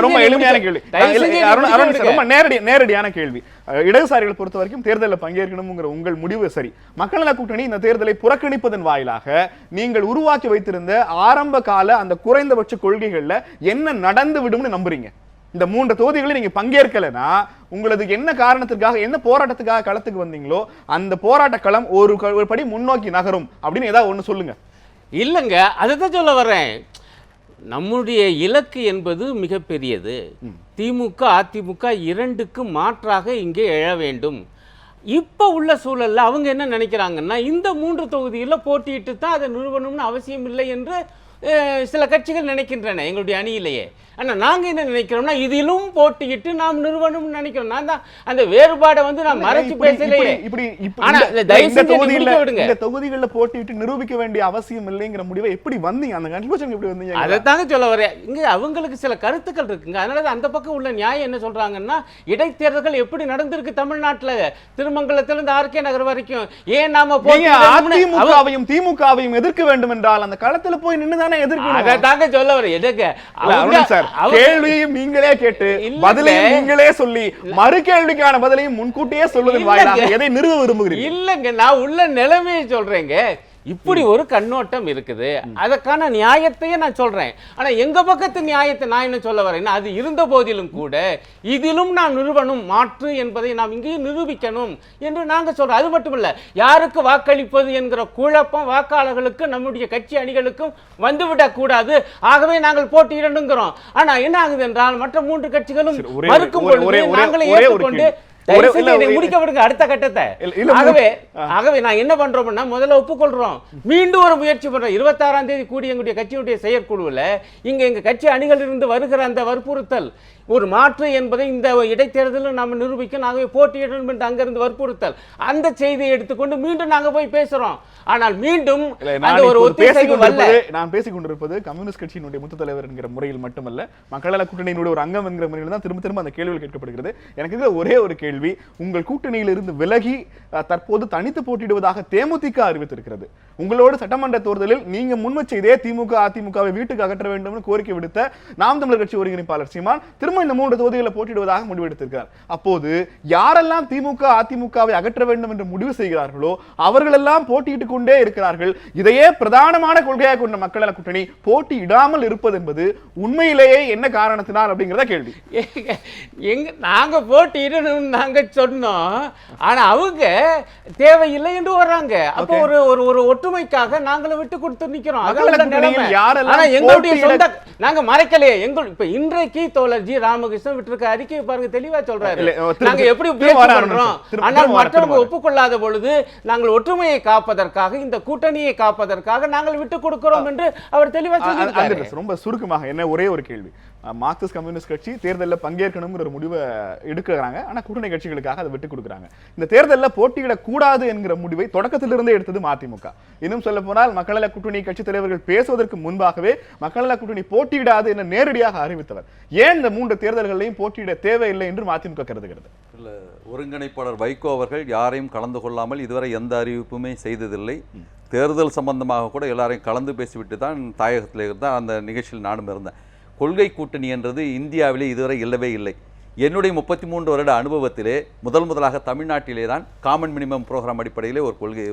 ரொம்ப எளிமையான கேள்வி, ரொம்ப நேரடியான கேள்வி. இடதுசாரிகளை பொறுத்த வரைக்கும் தேர்தலில் பங்கேற்கணும்ங்கிற உங்கள் முடிவு சரி. மக்கள் நல கூட்டணி இந்த தேர்தலை புறக்கணிப்பதன் வாயிலாக நீங்கள் உருவாக்கி வைத்திருந்த ஆரம்ப கால அந்த குறைந்தபட்ச கொள்கைகள்ல என்ன நடந்து விடும்னு நம்புறீங்க? இந்த 3 தொகுதிகளில் நீங்க பங்கேற்கலனா உங்களுக்கு என்ன காரணத்துக்காக, என்ன போராட்டத்துக்காக களத்துக்கு வந்தீங்களோ அந்த போராட்ட களம் ஒரு படி முன்னோக்கி நகரும் அப்படின்னு ஏதாவது ஒண்ணு சொல்லுங்க. இல்லங்க, அதைத்தான் சொல்ல வர்றேன். நம்முடைய இலக்கு என்பது மிகப்பெரியது. திமுக அதிமுக 2க்கும் மாற்றாக இங்கே எழ வேண்டும். இப்போ உள்ள சூழல்ல அவங்க என்ன நினைக்கிறாங்கன்னா, இந்த 3 தொகுதியில் போட்டியிட்டு தான் அதை நிறுவனம்னு அவசியம் இல்லை என்று சில கட்சிகள் நினைக்கின்றன எங்களுடைய அணியிலேயே. ஆனால் நாங்கள் என்ன நினைக்கிறோம்னா இதிலும் போட்டியிட்டு நாம் நிறுவனம் நினைக்கிறோம். நான் தான் அந்த வேறுபாடை வந்து நான் மறைச்சு பேசலையே. ஆனா தயவு செஞ்சு முடிக்க விடுங்க. இந்த தொகுதிகளில் போட்டியிட்டு நிரூபிக்க வேண்டிய அவசியம் இல்லைங்கிற முடிவை எப்படி வந்தீங்க? அந்த கன்க்ளூஷன் எப்படி வந்தீங்க? அதைத்தாங்க சொல்ல வரேன். இங்க அவங்களுக்கு சில கருத்துக்கள் இருக்குங்க. அதனால அந்த பக்கம் உள்ள நியாயம் என்ன சொல்றாங்கன்னா, இடைத்தேர்தல்கள் எப்படி நடந்திருக்கு தமிழ்நாட்டுல, திருமங்கலத்திலிருந்து ஆர்கே நகர் வரைக்கும். ஏன் நாம அதிமுகவையும் திமுகவையும் எதிர்க்க வேண்டும் என்றால் அந்த களத்துல போய் நின்று தானே எதிர்க்கணும். அதை தாங்க சொல்ல வரேன். எதுக்கு கேள்வியையும் நீங்களே கேட்டு பதிலையும் நீங்களே சொல்லி மறு கேள்விக்கான பதிலையும் முன்கூட்டியே சொல்வதன் வாயிலாக எதை நிறுவ விரும்புகிறீங்க? இல்லங்க, நான் உள்ள நிலைமையை சொல்றேங்க. இப்படி ஒரு கண்ணோட்டம் இருக்குது, அதற்கான நியாயத்தையே நான் சொல்றேன். ஆனா எங்க பக்கத்து நியாயத்தை நான் என்ன சொல்ல வரேன், அது இருந்த போதிலும் கூட இதிலும் நான் நிறுவனம் மாற்று என்பதை நாம் இங்கேயும் நிரூபிக்கணும் என்று நாங்க சொல்றோம். அது மட்டுமல்ல, யாருக்கு வாக்களிப்பது என்கிற குழப்பம் வாக்காளர்களுக்கு நம்முடைய கட்சி அணிகளுக்கும் வந்துவிடக் கூடாது. ஆகவே நாங்கள் போட்டியிடணுங்கிறோம். ஆனா என்ன ஆகுது என்றால், மற்ற 3 கட்சிகளும் மறுக்கும் பொழுது நாங்களே ஏற்றுக்கொண்டு முடிக்க விடுங்க அடுத்த கட்டத்தை. ஆகவே நான் என்ன பண்றோம்னா, முதல்ல ஒப்புக்கொள்றோம், மீண்டும் ஒரு முயற்சி பண்றோம். 26ஆம் தேதி கூடிய எங்களுடைய கட்சியுடைய செயற்குழுவில் எங்க கட்சி அணிகள் இருந்து வருகிற அந்த வற்புறுத்தல் ஒரு மாற்று என்பதை இந்த இடைத்தேர்தலில் நாம் நிரூபிக்க நாங்கள் போட்டியிடணும் என்று அங்கிருந்து வற்புறுத்தல், அந்த செய்தியை எடுத்துக்கொண்டு மீண்டும் நாங்கள் போய் பேசுறோம். ஆனால் மீண்டும் நான் பேசிக் கொண்டிருப்பது கம்யூனிஸ்ட் கட்சியினுடைய மூத்த தலைவர் என்கிற முறையில் மட்டுமல்ல, மக்கள் நல கூட்டணியினுடைய ஒரு அங்கம் என்கிற முறையில் தான் திரும்ப திரும்ப அந்த கேள்விகள் கேட்கப்படுகிறது. எனக்கு ஒரே ஒரு கேள்வி, உங்கள் கூட்டணியில் இருந்து விலகி தற்போது தனித்து போட்டியிடுவதாக தேமுதிக அறிவித்திருக்கிறது. உங்களோடு சட்டமன்ற தேர்தலில் நீங்க முன்வச்ச இதே திமுக அதிமுகவை வீட்டுக்கு அகற்ற வேண்டும் கோரிக்கை விடுத்த நாம் தமிழர் கட்சி ஒருங்கிணைப்பாளர் சீமான் திரும்ப இந்த 3 தொகுதிகளில் போட்டியிடுவதாக முடிவெடுத்திருக்கிறார். அப்போது யாரெல்லாம் திமுக அதிமுகவை அகற்ற வேண்டும் என்று முடிவு செய்கிறார்களோ அவர்களெல்லாம் போட்டியிட்டுக் கொண்டே இருக்கிறார்கள். இதையே பிரதானமான கொள்கையாக கொண்ட மக்கள் நல கூட்டணி போட்டியிடாமல் இருப்பது என்பது உண்மையிலேயே என்ன காரணத்தினால் அப்படிங்கிறத கேள்வி. நாங்க போட்டியிடணும் நாங்க சொன்னோம், ஆனா அவங்க தேவையில்லை என்று வர்றாங்க. அப்போ ஒரு ஒற்றுமைக்காக நாங்களும் விட்டு கொடுத்து நிக்கிறோம். எங்களுடைய சொந்த நாங்க மறைக்கலையே. இப்ப இன்றைக்கு தோழர் ஜி ராமகிருஷ்ணன் விட்டிருக்க அறிக்கையை பாருங்க, தெளிவா சொல்றாரு. நாங்க எப்படி பண்றோம், ஆனால் மற்றவங்க ஒப்புக்கொள்ளாத பொழுது நாங்கள் ஒற்றுமையை காப்பதற்காக, இந்த கூட்டணியை காப்பதற்காக நாங்கள் விட்டு கொடுக்கிறோம் என்று அவர் தெளிவா சொல்லியிருக்காரு. ரொம்ப சுருக்கமாக என்ன ஒரே ஒரு கேள்வி, மார்க்சிஸ்ட் கம்யூனிஸ்ட் கட்சி தேர்தலில் பங்கேற்கணும்ங்கிற ஒரு முடிவை எடுக்கிறாங்க, ஆனா கூட்டணி கட்சிகளுக்காக அதை விட்டு கொடுக்குறாங்க. இந்த தேர்தலில் போட்டியிடக்கூடாது என்கிற முடிவை தொடக்கத்திலிருந்தே எடுத்தது மதிமுக. இன்னும் சொல்ல போனால் மக்கள் நல கூட்டணி கட்சி தலைவர்கள் பேசுவதற்கு முன்பாகவே மக்கள் நல கூட்டணி போட்டியிடாது என நேரடியாக அறிவித்தவர். ஏன் இந்த 3 தேர்தல்களையும் போட்டியிட தேவையில்லை என்று மதிமுக கருதுகிறது? ஒருங்கிணைப்பாளர் வைகோ அவர்கள் யாரையும் கலந்து கொள்ளாமல் இதுவரை எந்த அறிவிப்புமே செய்ததில்லை. தேர்தல் சம்பந்தமாக கூட எல்லாரையும் கலந்து பேசிவிட்டு தான் தாயகத்தில் இருந்தால் அந்த நிகழ்ச்சியில் நானும் இருந்தேன். கொள்கை கூட்டணி என்றது இந்தியாவிலே இதுவரை இல்லவே இல்லை. என்னுடைய 33 வருட அனுபவத்திலே முதலாக தமிழ்நாட்டிலே தான் காமன் மினிமம் ப்ரோக்ராம் அடிப்படையிலே ஒரு கொள்கை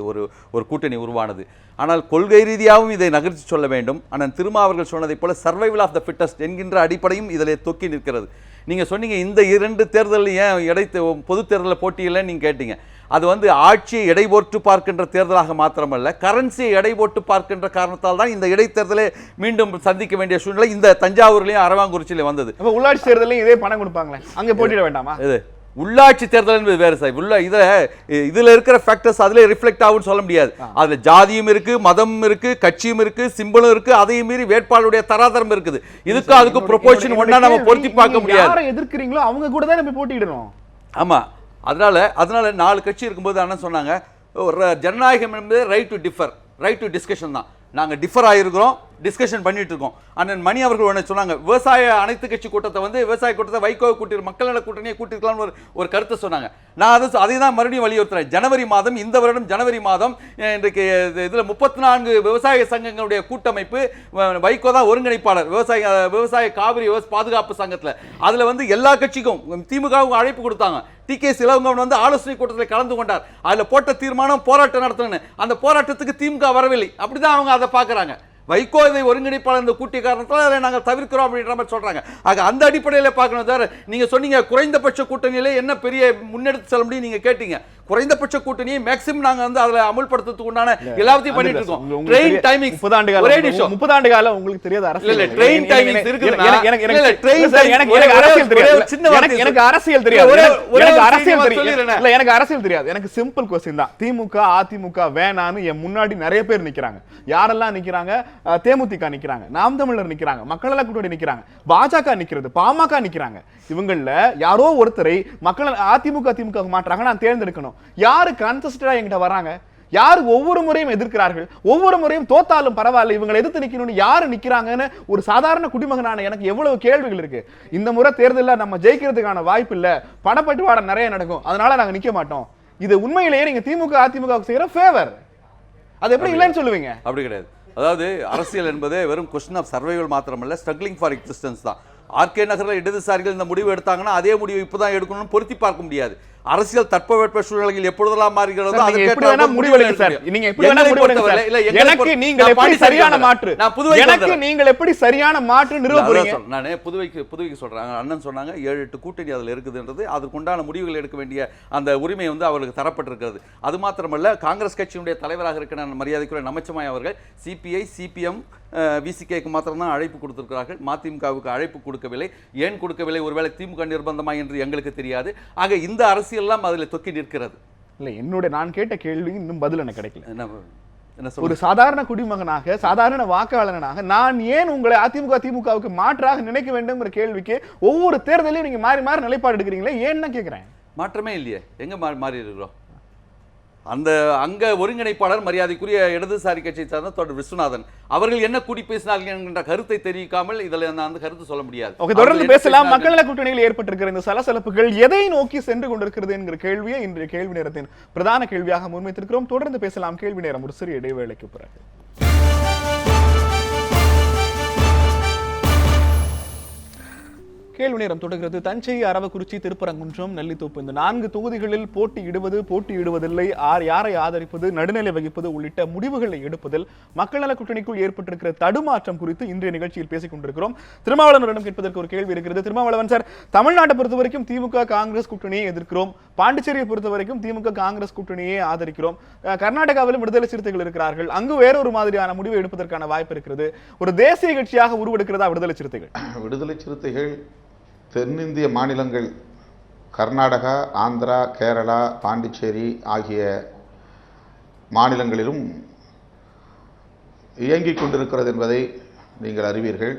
ஒரு கூட்டணி உருவானது. ஆனால் கொள்கை ரீதியாகவும் இதை நகர்த்தி சொல்ல வேண்டும். ஆனால் திருமா அவர்கள் சொன்னதைப் போல சர்வைவல் ஆஃப் த ஃபிட்டஸ்ட் என்கின்ற அடிப்படையும் இதில் தொக்கி நிற்கிறது. நீங்கள் சொன்னீங்க இந்த 2 தேர்தலில் ஏன் பொது தேர்தலில் போட்டியில்லைன்னு நீங்கள் கேட்டீங்க. அது ஆட்சியை எடை போட்டு பார்க்கின்ற தேர்தலாக மாத்திரமல்ல, கரன்சியை எடை போட்டு பார்க்கின்ற காரணத்தால் தான் இந்த இடைத்தேர்தலை மீண்டும் சந்திக்க வேண்டிய சூழ்நிலை இந்த தஞ்சாவூர்லையும் அரவாங்குறிச்சியில வந்தது. உள்ளாட்சி தேர்தலையும் இதே பணம் கொடுப்பாங்களே, அங்கே போட்டியிட வேண்டாமா? இது உள்ளாட்சி தேர்தல் என்பது வேறு சார். இதுல இருக்கிற ஃபேக்டர்ஸ் அதுல ரிஃப்ளெக்ட் ஆகும்னு சொல்ல முடியாது. அதுல ஜாதியும் இருக்கு, மதமும் இருக்கு, கட்சியும் இருக்கு, சிம்பலும் இருக்கு, அதையும் மீறி வேட்பாளருடைய தராதரம் இருக்குது. இதுக்கு அதுக்கு ப்ரொபோர்ஷன் ஒண்ணா நம்ம பொருத்தி பார்க்க முடியாது. யாரை எதிர்க்கிறீங்களோ அவங்க கூட தான் நம்ம போட்டியிடணும். ஆமா, அதனால 4 கட்சி இருக்கும்போது என்ன சொன்னாங்க, ஜனநாயகம் என்பது right to differ, right to discussion தான். நாங்கள் டிஃபர் ஆகிருக்கிறோம், டிஸ்கஷன் பண்ணிட்டு இருக்கோம். அண்ணன் மணி அவர்கள் ஒன்று சொன்னாங்க, விவசாய அனைத்து கட்சி கூட்டத்தை விவசாய கூட்டத்தை வைகோவை கூட்டி மக்கள் நல கூட்டணியை கூட்டிருக்கலாம்னு ஒரு கருத்தை சொன்னாங்க. நான் அதை தான் மறுபடியும் வலியுறுத்துறேன். ஜனவரி மாதம், இந்த வருடம் ஜனவரி மாதம் இன்றைக்கு இதில் 34 விவசாய சங்கங்களுடைய கூட்டமைப்பு, வைகோ தான் ஒருங்கிணைப்பாளர் விவசாய காவிரி பாதுகாப்பு சங்கத்தில். அதில் எல்லா கட்சிக்கும் திமுகவுக்கு அழைப்பு கொடுத்தாங்க. டி.கே. இளங்கோவன் ஆலோசனை கூட்டத்தில் கலந்து கொண்டார். அதில் போட்ட தீர்மானம் போராட்டம் நடத்தணும். அந்த போராட்டத்துக்கு திமுக வரவில்லை. அப்படிதான் அவங்க அதை பார்க்குறாங்க. வைகோ இதை ஒருங்கிணைப்பாளர் இந்த கூட்டிய காரணத்தால் அதை நாங்கள் தவிர்க்கிறோம் அப்படின்ற மாதிரி சொல்றாங்க. ஆக அந்த அடிப்படையில் பார்க்கணும் சார். நீங்க சொன்னீங்க குறைந்தபட்ச கூட்டணியிலே என்ன பெரிய முன்னெடுத்து செல்ல முடியும் நீங்க கேட்டீங்க. குறைந்தபட்ச கூட்டணியை மேக்ஸிமம் நாங்க வந்து அதுல அமுல்படுத்துறதுக்கு உண்டான எல்லாத்தையும் பண்ணிட்டு இருக்கோம். ட்ரெயின் டைமிங் 30 ஆண்டு காலம் ஒரே நிமிஷம் 30 ஆண்டு காலம் உங்களுக்கு தெரியாத அரசியல் இல்ல ட்ரெயின் டைமிங்ஸ் இருக்குதுன்னா எனக்கு அரசியல் தெரியாது எனக்கு அரசியல் தெரியாது. எனக்கு சிம்பிள் क्वेश्चन தான். திமுக அதிமுக வேணான்னு என் முன்னாடி நிறைய பேர் நிக்கிறாங்க. யாரெல்லாம் நிக்கிறாங்க? தேமுதிக நிக்கிறாங்க, நாம் தமிழர் நிக்கிறாங்க, மக்கள் நல கூட்டணி நிக்கிறாங்க, பாஜக நிக்கிறது, பாமக நிக்கிறாங்க. இவங்கள யாரோ ஒருத்தரை மக்கள் அதிமுக திமுக மாற்றாங்க நான் தேர்ந்தெடுக்கணும். யாரு கன்சிஸ்டண்டா என்கிட்ட வராங்க? யாரு ஒவ்வொரு முறையும் எதிர்க்கிறார்கள்? ஒவ்வொரு முறையும் தோத்தாலும் பரவாயில்ல இவங்களை எதிர்த்து நிக்கணும்னு யாரு நிக்கிறாங்கன்னு ஒரு சாதாரண குடிமகனான எனக்கு எவ்வளவு கேள்விகள் இருக்கு. இந்த முறை தேர்தலில் நம்ம ஜெயிக்கிறதுக்கான வாய்ப்பு இல்ல, பணப்பட்டுவாடை நிறைய நடக்கும், அதனால நாங்க நிக்க மாட்டோம். இது உண்மையிலேயே நீங்க திமுக அதிமுக செய்யற ஃபேவர். அது எப்படி இல்லைன்னு சொல்லுவீங்க? அப்படி கிடையாது. அதாவது அரசியல் என்பது வெறும் கொஸ்டின் ஆஃப் சர்வைவல் மாத்திரமல்ல, ஸ்ட்ரகிளிங் ஃபார் எக்ஸிஸ்டன்ஸ் தான். ஆர்கே நகரில் இடதுசாரிகள் இந்த முடிவு எடுத்தாங்கன்னா அதே முடிவு இப்பதான் எடுக்கணும்னு பொருத்தி பார்க்க முடியாது. அரசியல் தட்பவெட்ப சூழ்நிலைகள் எப்பொழுதெல்லாம் மாறுகிறதோ அதுக்கு முடிவெடுங்க சார். நீங்க எப்படி வேணா முடிவெடுங்க சார். எனக்கு நீங்கள் எப்படி சரியான மாற்று, எனக்கு நீங்கள் எப்படி சரியான மாற்று நிறுவ போறீங்க? நான் புதுவைக்கு சொல்றாங்க. அண்ணன் சொன்னாங்க 7-8 கூட்டணி அதுல இருக்குதுன்றது, அதுக்குண்டான முடிவுகள் எடுக்க வேண்டிய அந்த உரிமை வந்து அவர்களுக்கு தரப்பட்டிருக்கிறது. அது மாத்திரமல்ல, காங்கிரஸ் கட்சியினுடைய தலைவராக இருக்கிற மரியாதைக்குரிய நமச்சிவாயம் அவர்கள் சிபிஐ சிபிஎம் விசிகேக்கு மாத்திரம் தான் அழைப்பு கொடுத்திருக்கிறார்கள். மதிமுகவுக்கு அழைப்பு கொடுக்கவில்லை. ஏன் கொடுக்கவில்லை? ஒருவேளை திமுக நிர்பந்தமா என்று எங்களுக்கு தெரியாது. ஆக இந்த அரசியல் எல்லாம் அதில் தொக்கி நிற்கிறது. இல்ல, என்னோட நான் கேட்ட கேள்வி இன்னும் பதில் எனக்கு கிடைக்கல. என்ன ஒரு சாதாரண குடிமகனாக, சாதாரண வாக்காளனாக நான் ஏன் உங்களை அதிமுக திமுகவுக்கு மாற்றாக நினைக்க வேண்டும்ங்கிற கேள்விக்கு ஒவ்வொரு தேர்தலையும் நீங்க மாறி மாறி நிலைப்பாடு எடுக்கிறீங்களே, ஏன்னு கேட்கிறேன். மாற்றமே இல்லையே, எங்க மாறி இருக்கிறோம்? அந்த அங்க ஒருங்கிணைப்பாளர் மரியாதைக்குரிய இடதுசாரி கட்சியை சார்ந்த தொடர் விஸ்வநாதன் அவர்கள் என்ன கூடி பேசினார்கள் என்கின்ற கருத்தை தெரிவிக்காமல் இதில் அந்த கருத்து சொல்ல முடியாது. தொடர்ந்து பேசலாம். மக்கள் நல கூட்டணியில் ஏற்பட்டிருக்கிற இந்த சலசலப்புகள் எதை நோக்கி சென்று கொண்டிருக்கிறது என்கிற கேள்வியை இன்றைய கேள்வி நேரத்தின் பிரதான கேள்வியாக முன்வைத்திருக்கிறோம். தொடர்ந்து பேசலாம். கேள்வி நேரம் ஒரு சிறிய இடைவேளைக்கு பிறகு. கேள்வி நேரம் தொடர்கிறது. தஞ்சை, அரவக்குறிச்சி, திருப்பரங்குன்றம், நெல்லித்தோப்பு இந்த 4 தொகுதிகளில் போட்டியிடுவதில்லை, யாரை ஆதரிப்பது, நடுநிலை வகிப்பது உள்ளிட்ட முடிவுகளை எடுப்பதில் மக்கள் நல கூட்டணிக்குள் ஏற்பட்டிருக்கிற தடுமாற்றம் குறித்து இன்றைய நிகழ்ச்சியில் பேசிக் கொண்டிருக்கிறோம். திருமாவளவனிடம் கேட்பதற்கு ஒரு கேள்வி இருக்கிறது. திருமாவளவன் சார், தமிழ்நாட்டை பொறுத்த வரைக்கும் திமுக காங்கிரஸ் கூட்டணியை எதிர்க்கிறோம், பாண்டிச்சேரியை பொறுத்த வரைக்கும் திமுக காங்கிரஸ் கூட்டணியை ஆதரிக்கிறோம், கர்நாடகாவிலும் விடுதலை சிறுத்தைகள் இருக்கிறார்கள், அங்கு வேறொரு மாதிரியான முடிவை எடுப்பதற்கான வாய்ப்பு இருக்கிறது. ஒரு தேசிய கட்சியாக உருவெடுக்கிறதா விடுதலை சிறுத்தைகள்? விடுதலை சிறுத்தைகள் தென்னிந்திய மாநிலங்கள் கர்நாடகா, ஆந்திரா, கேரளா, பாண்டிச்சேரி ஆகிய மாநிலங்களிலும் இயங்கிக் கொண்டிருக்கிறது என்பதை நீங்கள் அறிவீர்கள்.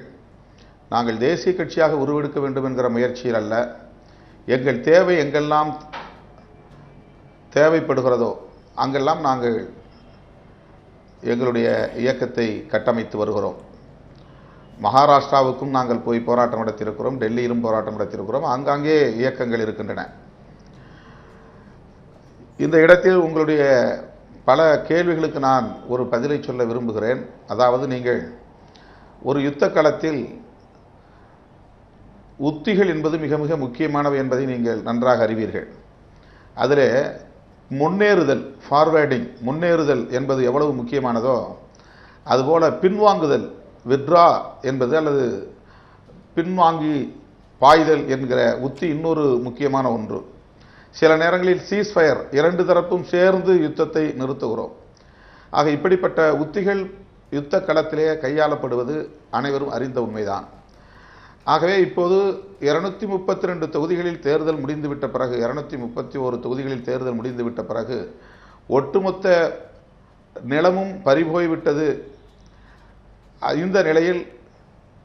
நாங்கள் தேசிய கட்சியாக உருவெடுக்க வேண்டும் என்கிற முயற்சியில் அல்ல, எங்கள் தேவை எங்கெல்லாம் தேவைப்படுகிறதோ அங்கெல்லாம் நாங்கள் எங்களுடைய இயக்கத்தை கட்டமைத்து வருகிறோம். மகாராஷ்டிராவுக்கும் நாங்கள் போய் போராட்டம் நடத்தியிருக்கிறோம், டெல்லியிலும் போராட்டம் நடத்தியிருக்கிறோம், ஆங்காங்கே இயக்கங்கள் இருக்கின்றன. இந்த இடத்தில் உங்களுடைய பல கேள்விகளுக்கு நான் ஒரு பதிலை சொல்ல விரும்புகிறேன். அதாவது, நீங்கள் ஒரு யுத்த களத்தில் உத்திகள் என்பது மிக மிக முக்கியமானவை என்பதை நீங்கள் நன்றாக அறிவீர்கள். அதில் முன்னேறுதல், ஃபார்வேர்டிங், முன்னேறுதல் என்பது எவ்வளவு முக்கியமானதோ அதுபோல பின்வாங்குதல், வித்ரா என்பது அல்லது பின்வாங்கி பாய்தல் என்கிற உத்தி இன்னொரு முக்கியமான ஒன்று. சில நேரங்களில் சீஸ்ஃபயர், 2 தரப்பும் சேர்ந்து யுத்தத்தை நிறுத்துகிறோம். ஆக இப்படிப்பட்ட உத்திகள் யுத்த களத்திலே கையாளப்படுவது அனைவரும் அறிந்த உண்மைதான். ஆகவே இப்போது 232 தொகுதிகளில் தேர்தல் முடிந்துவிட்ட பிறகு, 231 தொகுதிகளில் தேர்தல் முடிந்துவிட்ட பிறகு ஒட்டுமொத்த நிலமும் பறிபோய்விட்டது. இந்த நிலையில்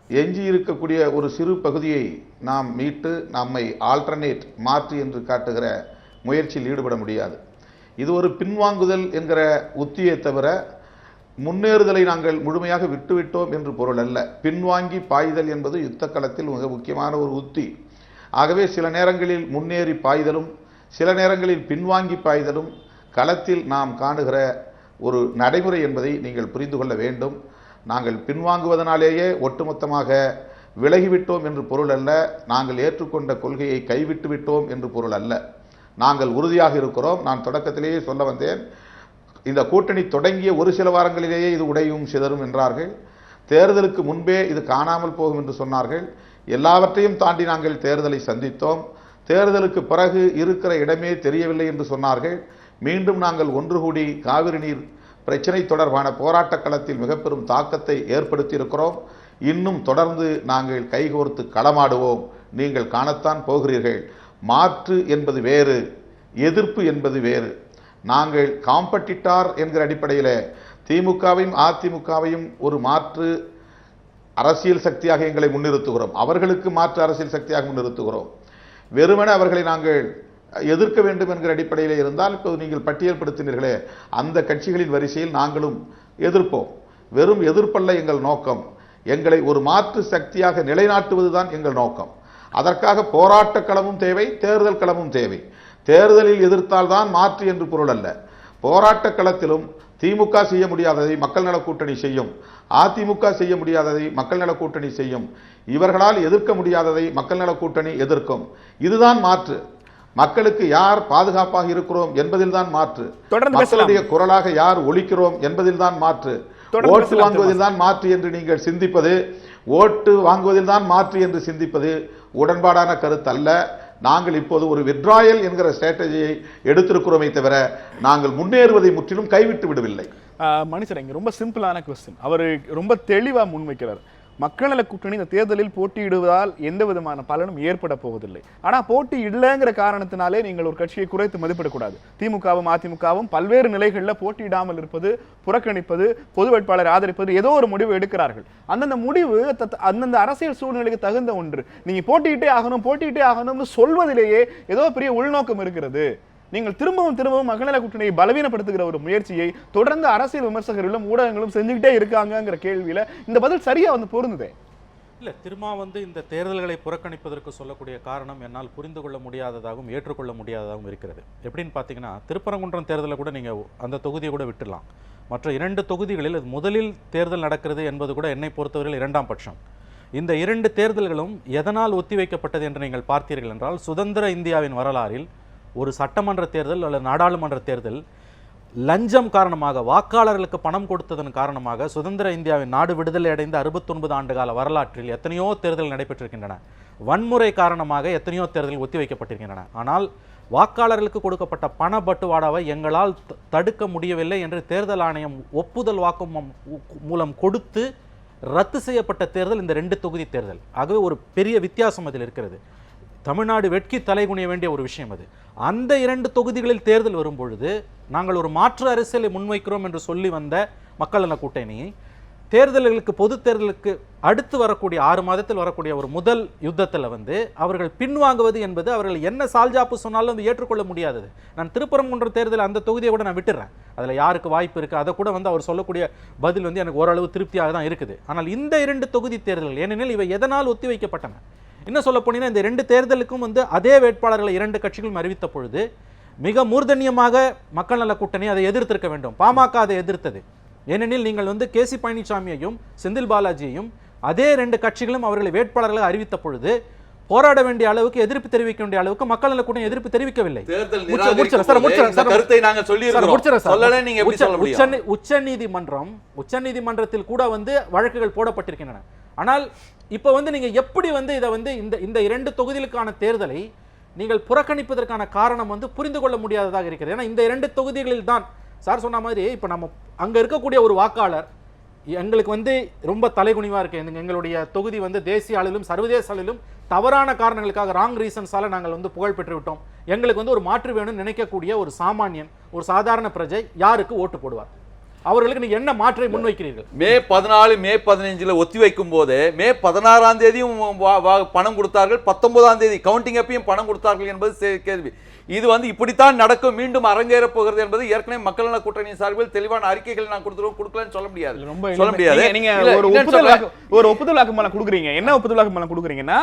எஞ்சி இருக்கக்கூடிய ஒரு சிறு பகுதியை நாம் மீட்டு நம்மை ஆல்டர்னேட், மாற்று என்று காட்டுகிற முயற்சியில் ஈடுபட முடியாது. இது ஒரு பின்வாங்குதல் என்கிற உத்தியை தவிர முன்னேறுதலை நாங்கள் முழுமையாக விட்டுவிட்டோம் என்று பொருள் அல்ல. பின்வாங்கி பாய்தல் என்பது யுத்த களத்தில் மிக முக்கியமான ஒரு உத்தி. ஆகவே சில நேரங்களில் முன்னேறி பாய்தலும் சில நேரங்களில் பின்வாங்கி பாய்தலும் களத்தில் நாம் காணுகிற ஒரு நடைமுறை என்பதை நீங்கள் புரிந்து கொள்ள வேண்டும். நாங்கள் பின்வாங்குவதனாலேயே ஒட்டுமொத்தமாக விலகிவிட்டோம் என்று பொருள் அல்ல, நாங்கள் ஏற்றுக்கொண்ட கொள்கையை கைவிட்டு விட்டோம் என்று பொருள் அல்ல. நாங்கள் உறுதியாக இருக்கிறோம். நான் தொடக்கத்திலேயே சொல்ல வந்தேன், இந்த கூட்டணி தொடங்கிய ஒரு சில வாரங்களிலேயே இது உடையும் சிதறும் என்றார்கள். தேர்தலுக்கு முன்பே இது காணாமல் போகும் என்று சொன்னார்கள். எல்லாவற்றையும் தாண்டி நாங்கள் தேர்தலை சந்தித்தோம். தேர்தலுக்கு பிறகு இருக்கிற இடமே தெரியவில்லை என்று சொன்னார்கள். மீண்டும் நாங்கள் ஒன்று கூடி காவிரி நீர் பிரச்சனை தொடர்பான போராட்ட களத்தில் மிக பெரும் தாக்கத்தை ஏற்படுத்தி இருக்கிறோம். இன்னும் தொடர்ந்து நாங்கள் கைகோர்த்து களமாடுவோம். நீங்கள் காணத்தான் போகிறீர்கள். மாற்று என்பது வேறு, எதிர்ப்பு என்பது வேறு. நாங்கள் காம்படிட்டார் என்கிற அடிப்படையில் திமுகவையும் அதிமுகவையும் ஒரு மாற்று அரசியல் சக்தியாக எங்களை முன்னிறுத்துகிறோம். அவர்களுக்கு மாற்று அரசியல் சக்தியாக முன்னிறுத்துகிறோம். வெறுமனே அவர்களை நாங்கள் எதிர்க்க வேண்டும் என்கிற அடிப்படையில் இருந்தால், இப்போது நீங்கள் பட்டியல்படுத்தினீர்களே, அந்த கட்சிகளின் வரிசையில் நாங்களும் எதிர்ப்போம். வெறும் எதிர்ப்பல்ல எங்கள் நோக்கம். எங்களை ஒரு மாற்று சக்தியாக நிலைநாட்டுவதுதான் எங்கள் நோக்கம். அதற்காக போராட்ட களமும் தேவை, தேர்தல் களமும் தேவை. தேர்தலில் எதிர்த்தால்தான் மாற்று என்று பொருள் அல்ல. போராட்ட களத்திலும் திமுக செய்ய முடியாததை மக்கள் நல கூட்டணி செய்யும், அதிமுக செய்ய முடியாததை மக்கள் நல கூட்டணி செய்யும், இவர்களால் எதிர்க்க முடியாததை மக்கள் நல கூட்டணி எதிர்க்கும். இதுதான் மாற்று. மக்களுக்கு யார் பாதுகாப்பாக இருக்கிறோம் என்பதில் தான் மாற்று. மக்களுடைய குரலாக யார் ஒலிக்கிறோம் என்பதில் தான் மாற்று. ஓட்டு வாங்குவதில் தான் மாற்று என்று நீங்கள் சிந்திப்பது, ஓட்டு வாங்குவதில் தான் மாற்று என்று சிந்திப்பது உடன்பாடான கருத்து அல்ல. நாங்கள் இப்போது ஒரு வித்ராயல் என்கிற ஸ்ட்ராட்டஜியை எடுத்திருக்கிறோமே தவிர நாங்கள் முன்னேறுவதை முற்றிலும் கைவிட்டு விடவில்லை. மனுஷர் இங்க ரொம்ப சிம்பிளான கொஸ்டின் அவர் ரொம்ப தெளிவா முன்வைக்கிறார். மக்கள் நல கூட்டணி இந்த தேர்தலில் போட்டியிடுவதால் எந்த விதமான பலனும் ஏற்பட போவதில்லை. ஆனா போட்டி இல்லைங்கிற காரணத்தினாலே நீங்கள் ஒரு கட்சியை குறைத்து மதிப்பிடக்கூடாது. திமுகவும் அதிமுகவும் பல்வேறு நிலைகளில் போட்டியிடாமல் இருப்பது, புறக்கணிப்பது, பொது வேட்பாளரை ஆதரிப்பது, ஏதோ ஒரு முடிவு எடுக்கிறார்கள். அந்தந்த முடிவு அந்தந்த அரசியல் சூழ்நிலைக்கு தகுந்த ஒன்று. நீங்க போட்டியிட்டே ஆகணும்னு சொல்வதிலேயே ஏதோ பெரிய உள்நோக்கம் இருக்கிறது. நீங்கள் திரும்பவும் மக்கள் நல கூட்டணியை பலவீனப்படுத்துகிற ஒரு முயற்சியை தொடர்ந்து அரசியல் விமர்சகர்களும் ஊடகங்களும் செஞ்சுக்கிட்டே இருக்காங்கிற கேள்வியில இந்த பதில் சரியா பொருந்துதே. இல்லை, திரும்ப இந்த தேர்தல்களை புறக்கணிப்பதற்கு சொல்லக்கூடிய காரணம் என்னால் புரிந்து கொள்ள முடியாததாகவும் ஏற்றுக்கொள்ள முடியாததாகவும் இருக்கிறது. எப்படின்னு பார்த்தீங்கன்னா, திருப்பரங்குன்றம் தேர்தலை கூட நீங்கள் அந்த தொகுதியை கூட விட்டுடலாம். மற்ற 2 தொகுதிகளில் முதலில் தேர்தல் நடக்கிறது என்பது கூட என்னை பொறுத்தவரையில் 2ஆம் பட்சம். இந்த 2 தேர்தல்களும் எதனால் ஒத்திவைக்கப்பட்டது என்று நீங்கள் பார்த்தீர்கள் என்றால், சுதந்திர இந்தியாவின் வரலாறில் ஒரு சட்டமன்ற தேர்தல் அல்லது நாடாளுமன்ற தேர்தல் லஞ்சம் காரணமாக, வாக்காளர்களுக்கு பணம் கொடுத்ததன் காரணமாக சுதந்திர இந்தியாவின் நாடு விடுதலை அடைந்த 69 ஆண்டு கால வரலாற்றில் எத்தனையோ தேர்தல் நடைபெற்றிருக்கின்றன. வன்முறை காரணமாக எத்தனையோ தேர்தல் ஒத்திவைக்கப்பட்டிருக்கின்றன. ஆனால் வாக்காளர்களுக்கு கொடுக்கப்பட்ட பண பட்டுவாடாவை எங்களால் தடுக்க முடியவில்லை என்று தேர்தல் ஆணையம் ஒப்புதல் வாக்குமூலம் மூலம் கொடுத்து ரத்து செய்யப்பட்ட தேர்தல் இந்த 2 தொகுதி தேர்தல். ஆகவே ஒரு பெரிய வித்தியாசம் அதில் இருக்கிறது. தமிழ்நாடு வெட்கி தலைகுனிய வேண்டிய ஒரு விஷயம் அது. அந்த 2 தொகுதிகளில் தேர்தல் வரும்பொழுது நாங்கள் ஒரு மாற்று அரசியலை முன்வைக்கிறோம் என்று சொல்லி வந்த மக்கள் நல கூட்டணி தேர்தல்களுக்கு, பொது தேர்தலுக்கு அடுத்து வரக்கூடிய 6 மாதத்தில் வரக்கூடிய ஒரு முதல் யுத்தத்தில் அவர்கள் பின்வாங்குவது என்பது அவர்கள் என்ன சால்ஜாப்பு சொன்னாலும் ஏற்றுக்கொள்ள முடியாதது. நான் திருப்பரங்குன்ற தேர்தல் அந்த தொகுதியை கூட நான் விட்டுறேன். அதில் யாருக்கு வாய்ப்பு இருக்குது அதை கூட அவர் சொல்லக்கூடிய பதில் எனக்கு ஓரளவு திருப்தியாக தான் இருக்குது. ஆனால் இந்த 2 தொகுதி தேர்தல்கள், ஏனெனில் இவை எதனால் ஒத்தி வைக்கப்பட்டன? இன்னும் சொல்ல போனீங்கன்னா, இந்த 2 தேர்தலுக்கும் அதே வேட்பாளர்களை 2 கட்சிகளும் அறிவித்த பொழுது மிக மூர்தன்யமாக மக்கள் நல கூட்டணி அதை எதிர்த்திருக்க வேண்டும். பாமக அதை எதிர்த்தது. ஏனெனில் நீங்கள் கே.சி. பழனிசாமியையும் செந்தில் பாலாஜியையும் அதே 2 கட்சிகளும் அவர்களை வேட்பாளர்களை அறிவித்த பொழுது போராட வேண்டிய அளவுக்கு, எதிர்ப்பு தெரிவிக்க வேண்டிய அளவுக்கு மக்கள் நல கூட்டணி எதிர்ப்பு தெரிவிக்கவில்லை. உச்சநீதிமன்றத்தில் கூட வழக்குகள் போடப்பட்டிருக்கின்றன. ஆனால் இப்போ நீங்க எப்படி இதை இந்த 2 தொகுதிகளுக்கான தேர்தலை நீங்கள் புறக்கணிப்பதற்கான காரணம் புரிந்து கொள்ள முடியாததாக இருக்கிறது. ஏன்னா இந்த 2 தொகுதிகளில் தான் சார் சொன்ன மாதிரி இப்போ நம்ம அங்க இருக்கக்கூடிய ஒரு வாக்காளர் எங்களுக்கு ரொம்ப தலைகுனிவா இருக்கு. எங்களுடைய தொகுதி தேசிய அளவிலும் சர்வதேச அளவிலும் தவறான காரணங்களுக்காக, ராங் ரீசன்ஸால நாங்கள் புகழ் பெற்று விட்டோம், எங்களுக்கு ஒரு மாற்று வேணும்னு நினைக்கக்கூடிய ஒரு சாமானியன், ஒரு சாதாரண பிரஜை யாருக்கு ஓட்டு போடுவார்? அவர்களுக்கு நீங்க என்ன மாற்றை முன்வைக்கிறீர்கள்? மே 14 மே 15 ஒத்தி வைக்கும் போது மே 16ஆம் தேதியும் பணம் கொடுத்தார்கள், 19ஆம் தேதி கவுண்டிங் அப்பையும் பணம் கொடுத்தார்கள் என்பது கேள்வி. இது இப்படித்தான் நடக்கும், மீண்டும் அரங்கேற போகிறது என்பது ஏற்கனவே மக்கள் நல கூட்டணி சார்பில் தெளிவான அறிக்கைகள் நான் கொடுக்கலன்னு சொல்ல முடியாது. நீங்க ஒரு ஒப்புதல் வாக்குமூலம் கொடுக்குறீங்க. என்ன ஒப்புதல் வாக்குமூலம் கொடுக்குறீங்கன்னா,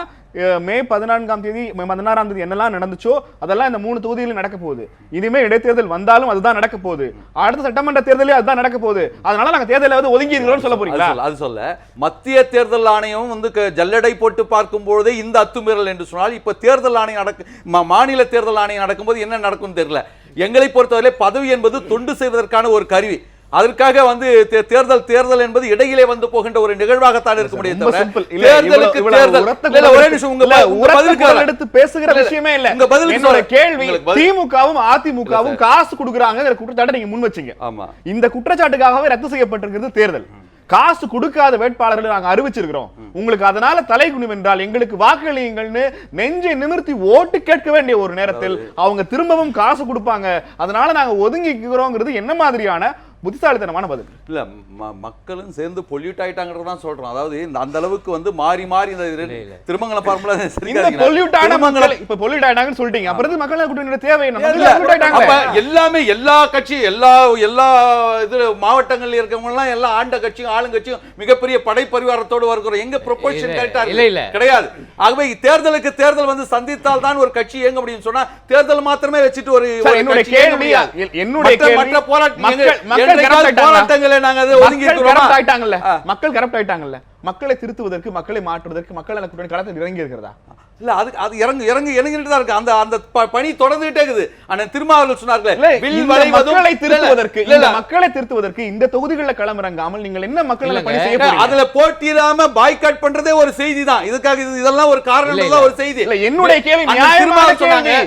மே 14ஆம் தேதி 16ஆம் தேதி என்னெல்லாம் நடந்துச்சோ அதெல்லாம் இந்த 3 தொகுதிகளில் நடக்க போகுது. இனிமே இடைத்தேர்தல் வந்தாலும் அதுதான் நடக்க போகுது. அடுத்த சட்டமன்ற தேர்தலே அதுதான் நடக்க போகுது. அதனால நாங்க தேர்தலை ஒதுங்கி இருக்கிறோம் சொல்ல போறீங்களா? அது சொல்ல மத்திய தேர்தல் ஆணையம் ஜல்லடை போட்டு பார்க்கும்போது இந்த அத்துமீறல் என்று சொன்னால், இப்ப தேர்தல் ஆணையம் மாநில தேர்தல் ஆணையம் நடக்கும்போது என்ன நடக்கும் தெரியல. எங்களை பொறுத்தவரை பதவி என்பது தொண்டு செய்வதற்கான ஒரு கருவி. அதற்காக வந்து தேர்தல் என்பது இடையிலே வந்து போகின்ற ஒரு நிகழ்வாகத்தான் இருக்க முடியும். ரொம்ப simple. இல்ல, தேர்தலுக்கு இவ்வளவு தேர்தல் உரத்த இல்ல, ஒரே நிமிஷம் உங்க பதிலுக்கு குரல் எடுத்து பேசுகிற விஷயமே இல்ல. உங்க பதிலுக்கு என்னோட சொல்றேன். கேள்வி, உங்களுக்கு பதில். திமுகவும் அதிமுகவும் காசு கொடுக்குறாங்கங்கிற குற்றச்சாட்டை நீங்க முன் வச்சீங்க. ஆமா. இந்த குற்றச்சாட்டுக்காகவே ரத்து செய்யப்பட்டிருக்கிறது தேர்தல். காசு கொடுக்காத வேட்பாளர்களை நாங்க அறிவிச்சிருக்கிறோம். உங்களுக்கு அதனால தலைகுனிவு என்றால் எங்களுக்கு வாக்களியுங்கள்னு நெஞ்சை நிமிர்த்தி ஓட்டு கேட்க வேண்டிய ஒரு நேரத்தில் அவங்க திரும்பவும் காசு கொடுப்பாங்க, அதனால நாங்க ஒதுங்கிக்கிறோங்கிறது என்ன மாதிரியான புத்திசாலித்தனமான பதில்? இல்ல மக்களும் சேர்ந்து பொல்யூட் ஆயிட்டாங்கறத தான் சொல்றோம். அதாவது அந்த அளவுக்கு வந்து மாறி மாறி இந்த திருமங்கலம் ஃபார்முலா இந்த பொல்யூட்டான மக்கள் இப்ப பொல்யூட் ஆயிட்டாங்கன்னு சொல்லிட்டீங்க. அப்புறம் மக்கள் கூட்டணியோட தேவை என்ன? அப்ப எல்லாமே எல்லா கட்சி எல்லா இது மாவட்டங்கள்ல இருக்கவங்க எல்லாம் எல்லா ஆண்ட கட்சியும் ஆளுங்கட்சியும் மிகப்பெரிய படை பரிவாரத்தோடு வருகிறோம். எங்க ப்ரொபோர்ஷன் கரெக்டா இருக்கு? கிடையாது. ஆகவே தேர்தலுக்கு தேர்தல் வந்து சந்தித்தால் தான் ஒரு கட்சி எங்க முடியும் சொன்னா தேர்தல் மாத்திரமே வச்சுட்டு ஒரு என்னுடைய கேள்வி மற்ற போராட்டங்களை நாங்க ஒதுங்கி மக்கள் கரப்ட் ஆயிட்டாங்கல்ல, மக்களை திருத்துவதற்கு மக்களை மாற்றுவதற்கு மக்கள் நல கூட்டணி களத்தில் இறங்கி இருக்கிறதா? இல்ல அது இறங்கிட்டு தான் இருக்கு. அந்த பணி தொடர்ந்துட்டே இருக்குது. ஆனா திருமாவளவன் சொன்னார்களே மக்களை திருத்துவதற்கு இந்த தொகுதிகளில் களமிறங்காமல் நீங்கள் என்ன மக்கள் பணி செய்ய போறீங்க? அதுல போட்டியிடாம பாய்காட் பண்றதே ஒரு செய்தி தான். இதுக்காக இதெல்லாம் ஒரு காரணம் தான், ஒரு செய்தி. என்னுடைய கேள்வி நியாயமான கேள்வி.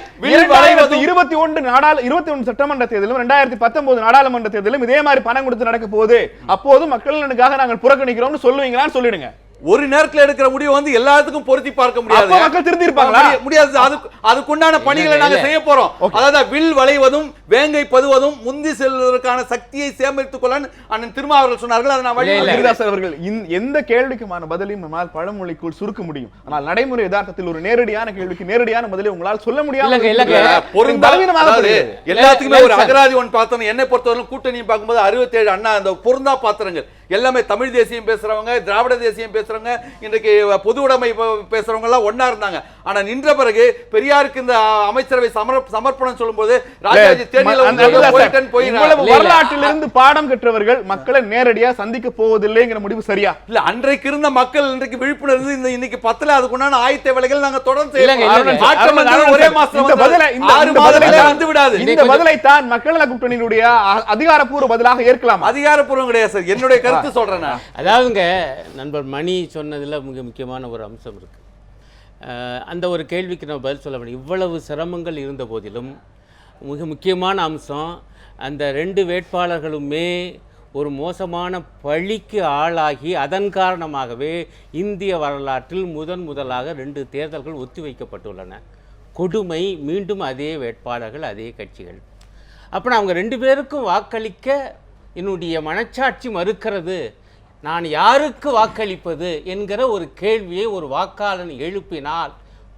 2021 சட்டமன்ற தேர்தலும் 2019 நாடாளுமன்ற தேர்தலும் இதே மாதிரி பணம் கொடுத்து நடக்க போகுது. அப்போது மக்கள் நலனுக்காக நாங்கள் புறக்கணிக்கிறோம்னு சொல்லுவீங்களான்னு சொல்லிடுங்க. ஒரு நேரத்தில் எடுக்கிற முடிவு வந்து எல்லாத்துக்கும் பொருத்தி பார்க்க முடியாது. மக்கள் திருத்தி இருப்பாங்களா? முடியாது. அதுக்குண்டான பணிகளை நாங்க செய்ய போறோம். அதாவது வில் வளைவதும் வேங்கை பதுவதும் முந்தி செல்வதற்கான சக்தியை சேமித்துக் கொள்ள அண்ணன் திருமாவர்கள் சொன்னார்கள். அதை நான் வழிதாசர் அவர்கள் எந்த கேள்விக்குமான பதிலையும் நம்மால் பழமொழிக்குள் சுருக்க முடியும். ஆனால் நடைமுறை யதார்த்தத்தில் ஒரு நேரடியான கேள்விக்கு நேரடியான பதிலை உங்களால் சொல்ல முடியாது. எல்லாத்துக்குமே ஒரு அகராதி ஒன்று பார்த்தோம். என்னை பொறுத்தவரை கூட்டணியை பார்க்கும்போது 67 அண்ணா அந்த பொருந்தா பாத்திரங்கள் எல்லாமே தமிழ் தேசியம் பேசுறவங்க, திராவிட தேசியம் பேசுறவங்க, இன்றைக்கு பொது உடைமை பேசுறவங்க எல்லாம் ஒன்னா இருந்தாங்க. ஆனா நின்ற பிறகு பெரியாருக்கு இந்த அமைச்சரவை சமர்ப்பணம் சொல்லும்போது ராஜாஜி வரலாற்றிலிருந்து பாடம் கற்றவர்கள் மக்களை நேரடியா சந்திக்க போவதில்லைங்கிற முடிவு சரியா? இல்ல, அன்றைக்கு இருந்த மக்கள் இன்றைக்கு விழிப்புணர்வு இன்னைக்கு 10ல அதுக்குண்டான ஆயத்த வேலைகள் நாங்க தொடர்ந்து ஒரே மாசம் வந்து விடாது. இந்த பதிலை தான் மக்கள் நல கூட்டணியினுடைய அதிகாரப்பூர்வ பதிலாக ஏற்கலாம். அதிகாரப்பூர்வம் கிடையாது சார், என்னுடைய கருத்து சொல்றேன். அதாவதுங்க நண்பர் மணி சொன்னதுல மிக முக்கியமான ஒரு அம்சம் இருக்கு. அந்த ஒரு கேள்விக்கு நம்ம பதில் சொல்ல முடியும். இவ்வளவு சிரமங்கள் இருந்த போதிலும் மிக முக்கியமான அம்சம், அந்த 2 வேட்பாளர்களுமே ஒரு மோசமான பழிக்கு ஆளாகி அதன் காரணமாகவே இந்திய வரலாற்றில் முதலாக 2 தேர்தல்கள் ஒத்திவைக்கப்பட்டுள்ளன. கொடுமை, மீண்டும் அதே வேட்பாளர்கள், அதே கட்சிகள். அப்போ அவங்க 2 பேருக்கும் வாக்களிக்க என்னுடைய மனச்சாட்சி மறுக்கிறது, நான் யாருக்கு வாக்களிப்பது என்கிற ஒரு கேள்வியை ஒரு வாக்காளன் எழுப்பினால்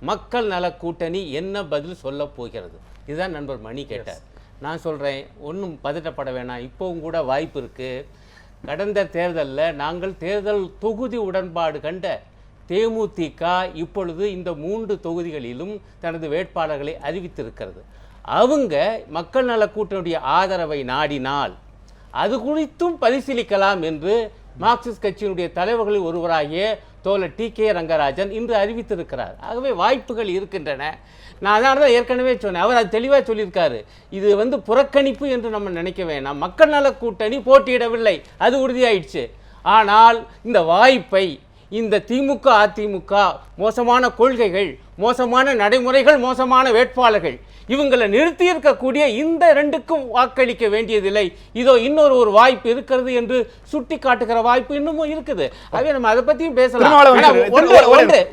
மக்கள் நல கூட்டணி என்ன பதில் சொல்ல போகிறது? இதுதான் நண்பர் மணி கேட்டார். நான் சொல்கிறேன், ஒன்றும் பதட்டப்பட வேணாம், இப்போவும் கூட வாய்ப்பு இருக்குது. கடந்த தேர்தலில் நாங்கள் தேர்தல் தொகுதி உடன்பாடு கண்ட தேமுதிக இப்பொழுது இந்த 3 தொகுதிகளிலும் தனது வேட்பாளர்களை அறிவித்திருக்கிறது. அவங்க மக்கள் நல கூட்டணியுடைய ஆதரவை நாடினால் அது குறித்தும் பரிசீலிக்கலாம் என்று மார்க்சிஸ்ட் கட்சியினுடைய தலைவர்களில் ஒருவராகிய தோழர் TK ரங்கராஜன் இன்று அறிவித்திருக்கிறார். ஆகவே வாய்ப்புகள் இருக்கின்றன. நான் அதனால தான் ஏற்கனவே சொன்னேன், அவர் அது தெளிவாக சொல்லியிருக்காரு. இது புறக்கணிப்பு என்று நம்ம நினைக்க வேணாம். மக்கள் நல கூட்டணி போட்டியிடவில்லை, அது உறுதியாயிடுச்சு. ஆனால் இந்த வாய்ப்பை இந்த திமுக அதிமுக மோசமான கொள்கைகள், மோசமான நடைமுறைகள், மோசமான வேட்பாளர்கள் இவங்களை நிறுத்தி இருக்கக்கூடிய இந்த 2க்கும் வாக்களிக்க வேண்டியதில்லை, இதோ இன்னொரு வாய்ப்பு இருக்கிறது என்று சுட்டி காட்டுகிற வாய்ப்பு இன்னமும் இருக்குது. ஆகவே நம்ம அதை பற்றியும் பேசலாம்.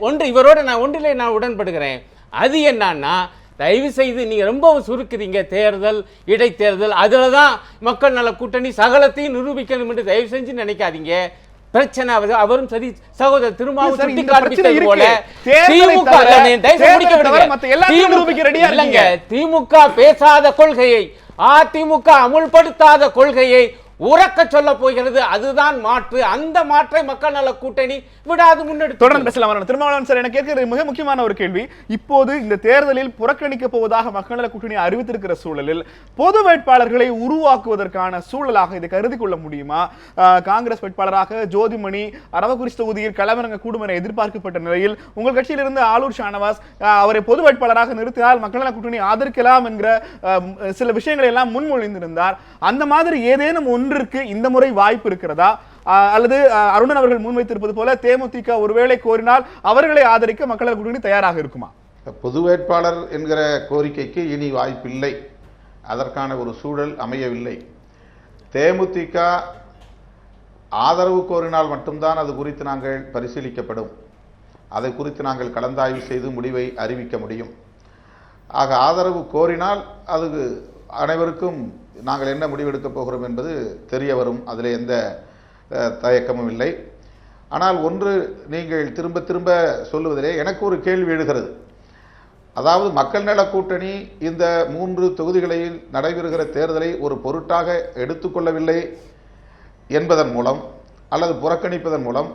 ஒன்று இவரோட ஒன்றிலே நான் உடன்படுகிறேன். அது என்னன்னா, தயவு செய்து நீங்கள் ரொம்பவும் சுருக்குறீங்க. தேர்தல், இடைத்தேர்தல், அதில் தான் மக்கள் நல கூட்டணி சகலத்தையும் நிரூபிக்கணும் என்று தயவு செஞ்சு நினைக்காதீங்க. பிரச்சனை அவரும் சரி, சகோதரர் திருமாவும் சுட்டி காண்பித்தது போல திமுக பேசாத கொள்கையை, அதிமுக அமுல்படுத்தாத கொள்கையை உறக்க சொல்ல போகிறது. அதுதான் மாற்று. அந்த மாற்றை மக்கள் நல கூட்டணி விடாது முன்னெடுத்து தொடர்ந்து பேசலாம். திருமாவளவன் சார், எனக்கு கேட்கிற மிக முக்கியமான ஒரு கேள்வி, இப்போது இந்த தேர்தலில் புறக்கணிக்க போவதாக மக்கள் நல கூட்டணி அறிவித்திருக்கிற சூழலில் பொது வேட்பாளர்களை உருவாக்குவதற்கான சூழலாக இதை கருதி கொள்ள முடியுமா? காங்கிரஸ் வேட்பாளராக ஜோதிமணி அரவக்குறிச்சி தொகுதியில் களமிறங்க கூடும் என எதிர்பார்க்கப்பட்ட நிலையில் உங்கள் கட்சியிலிருந்து ஆலூர் ஷானவாஸ் அவரை பொது வேட்பாளராக நிறுத்தினால் மக்கள் நல கூட்டணி ஆதரிக்கலாம் என்கிற சில விஷயங்களை எல்லாம் முன்மொழிந்திருந்தார். அந்த மாதிரி ஏதேனும் ஒன்று ஒன்றிற்கு இந்த முறை வாய்ப்பு இருக்கிறதா? அல்லது அருணன் அவர்கள் முன்வைத்திருப்பது போல தேமுதிக ஒருவேளை கோரினால் அவர்களை ஆதரிக்க மக்கள் கூட்டணி தயாராக இருக்குமா? பொது வேட்பாளர் என்கிற கோரிக்கைக்கு இனி வாய்ப்பில்லை. அதற்கான ஒரு சூழல் அமையவில்லை. தேமுதிக ஆதரவு கோரினால் மட்டும்தான் அது குறித்து நாங்கள் பரிசீலிக்கப்படும். அதை குறித்து நாங்கள் கலந்தாய்வு செய்து முடிவை அறிவிக்க முடியும். ஆக ஆதரவு கோரினால் அது அனைவருக்கும் நாங்கள் என்ன முடிவெடுக்கப் போகிறோம் என்பது தெரிய வரும். அதில் எந்த தயக்கமும் இல்லை. ஆனால் ஒன்று நீங்கள் திரும்ப திரும்ப சொல்லுவதிலே எனக்கு ஒரு கேள்வி எழுகிறது. அதாவது மக்கள் நல கூட்டணி இந்த 3 தொகுதிகளில் நடைபெறுகிற தேர்தலை ஒரு பொருட்டாக எடுத்துக்கொள்ளவில்லை என்பதன் மூலம் அல்லது புறக்கணிப்பதன் மூலம்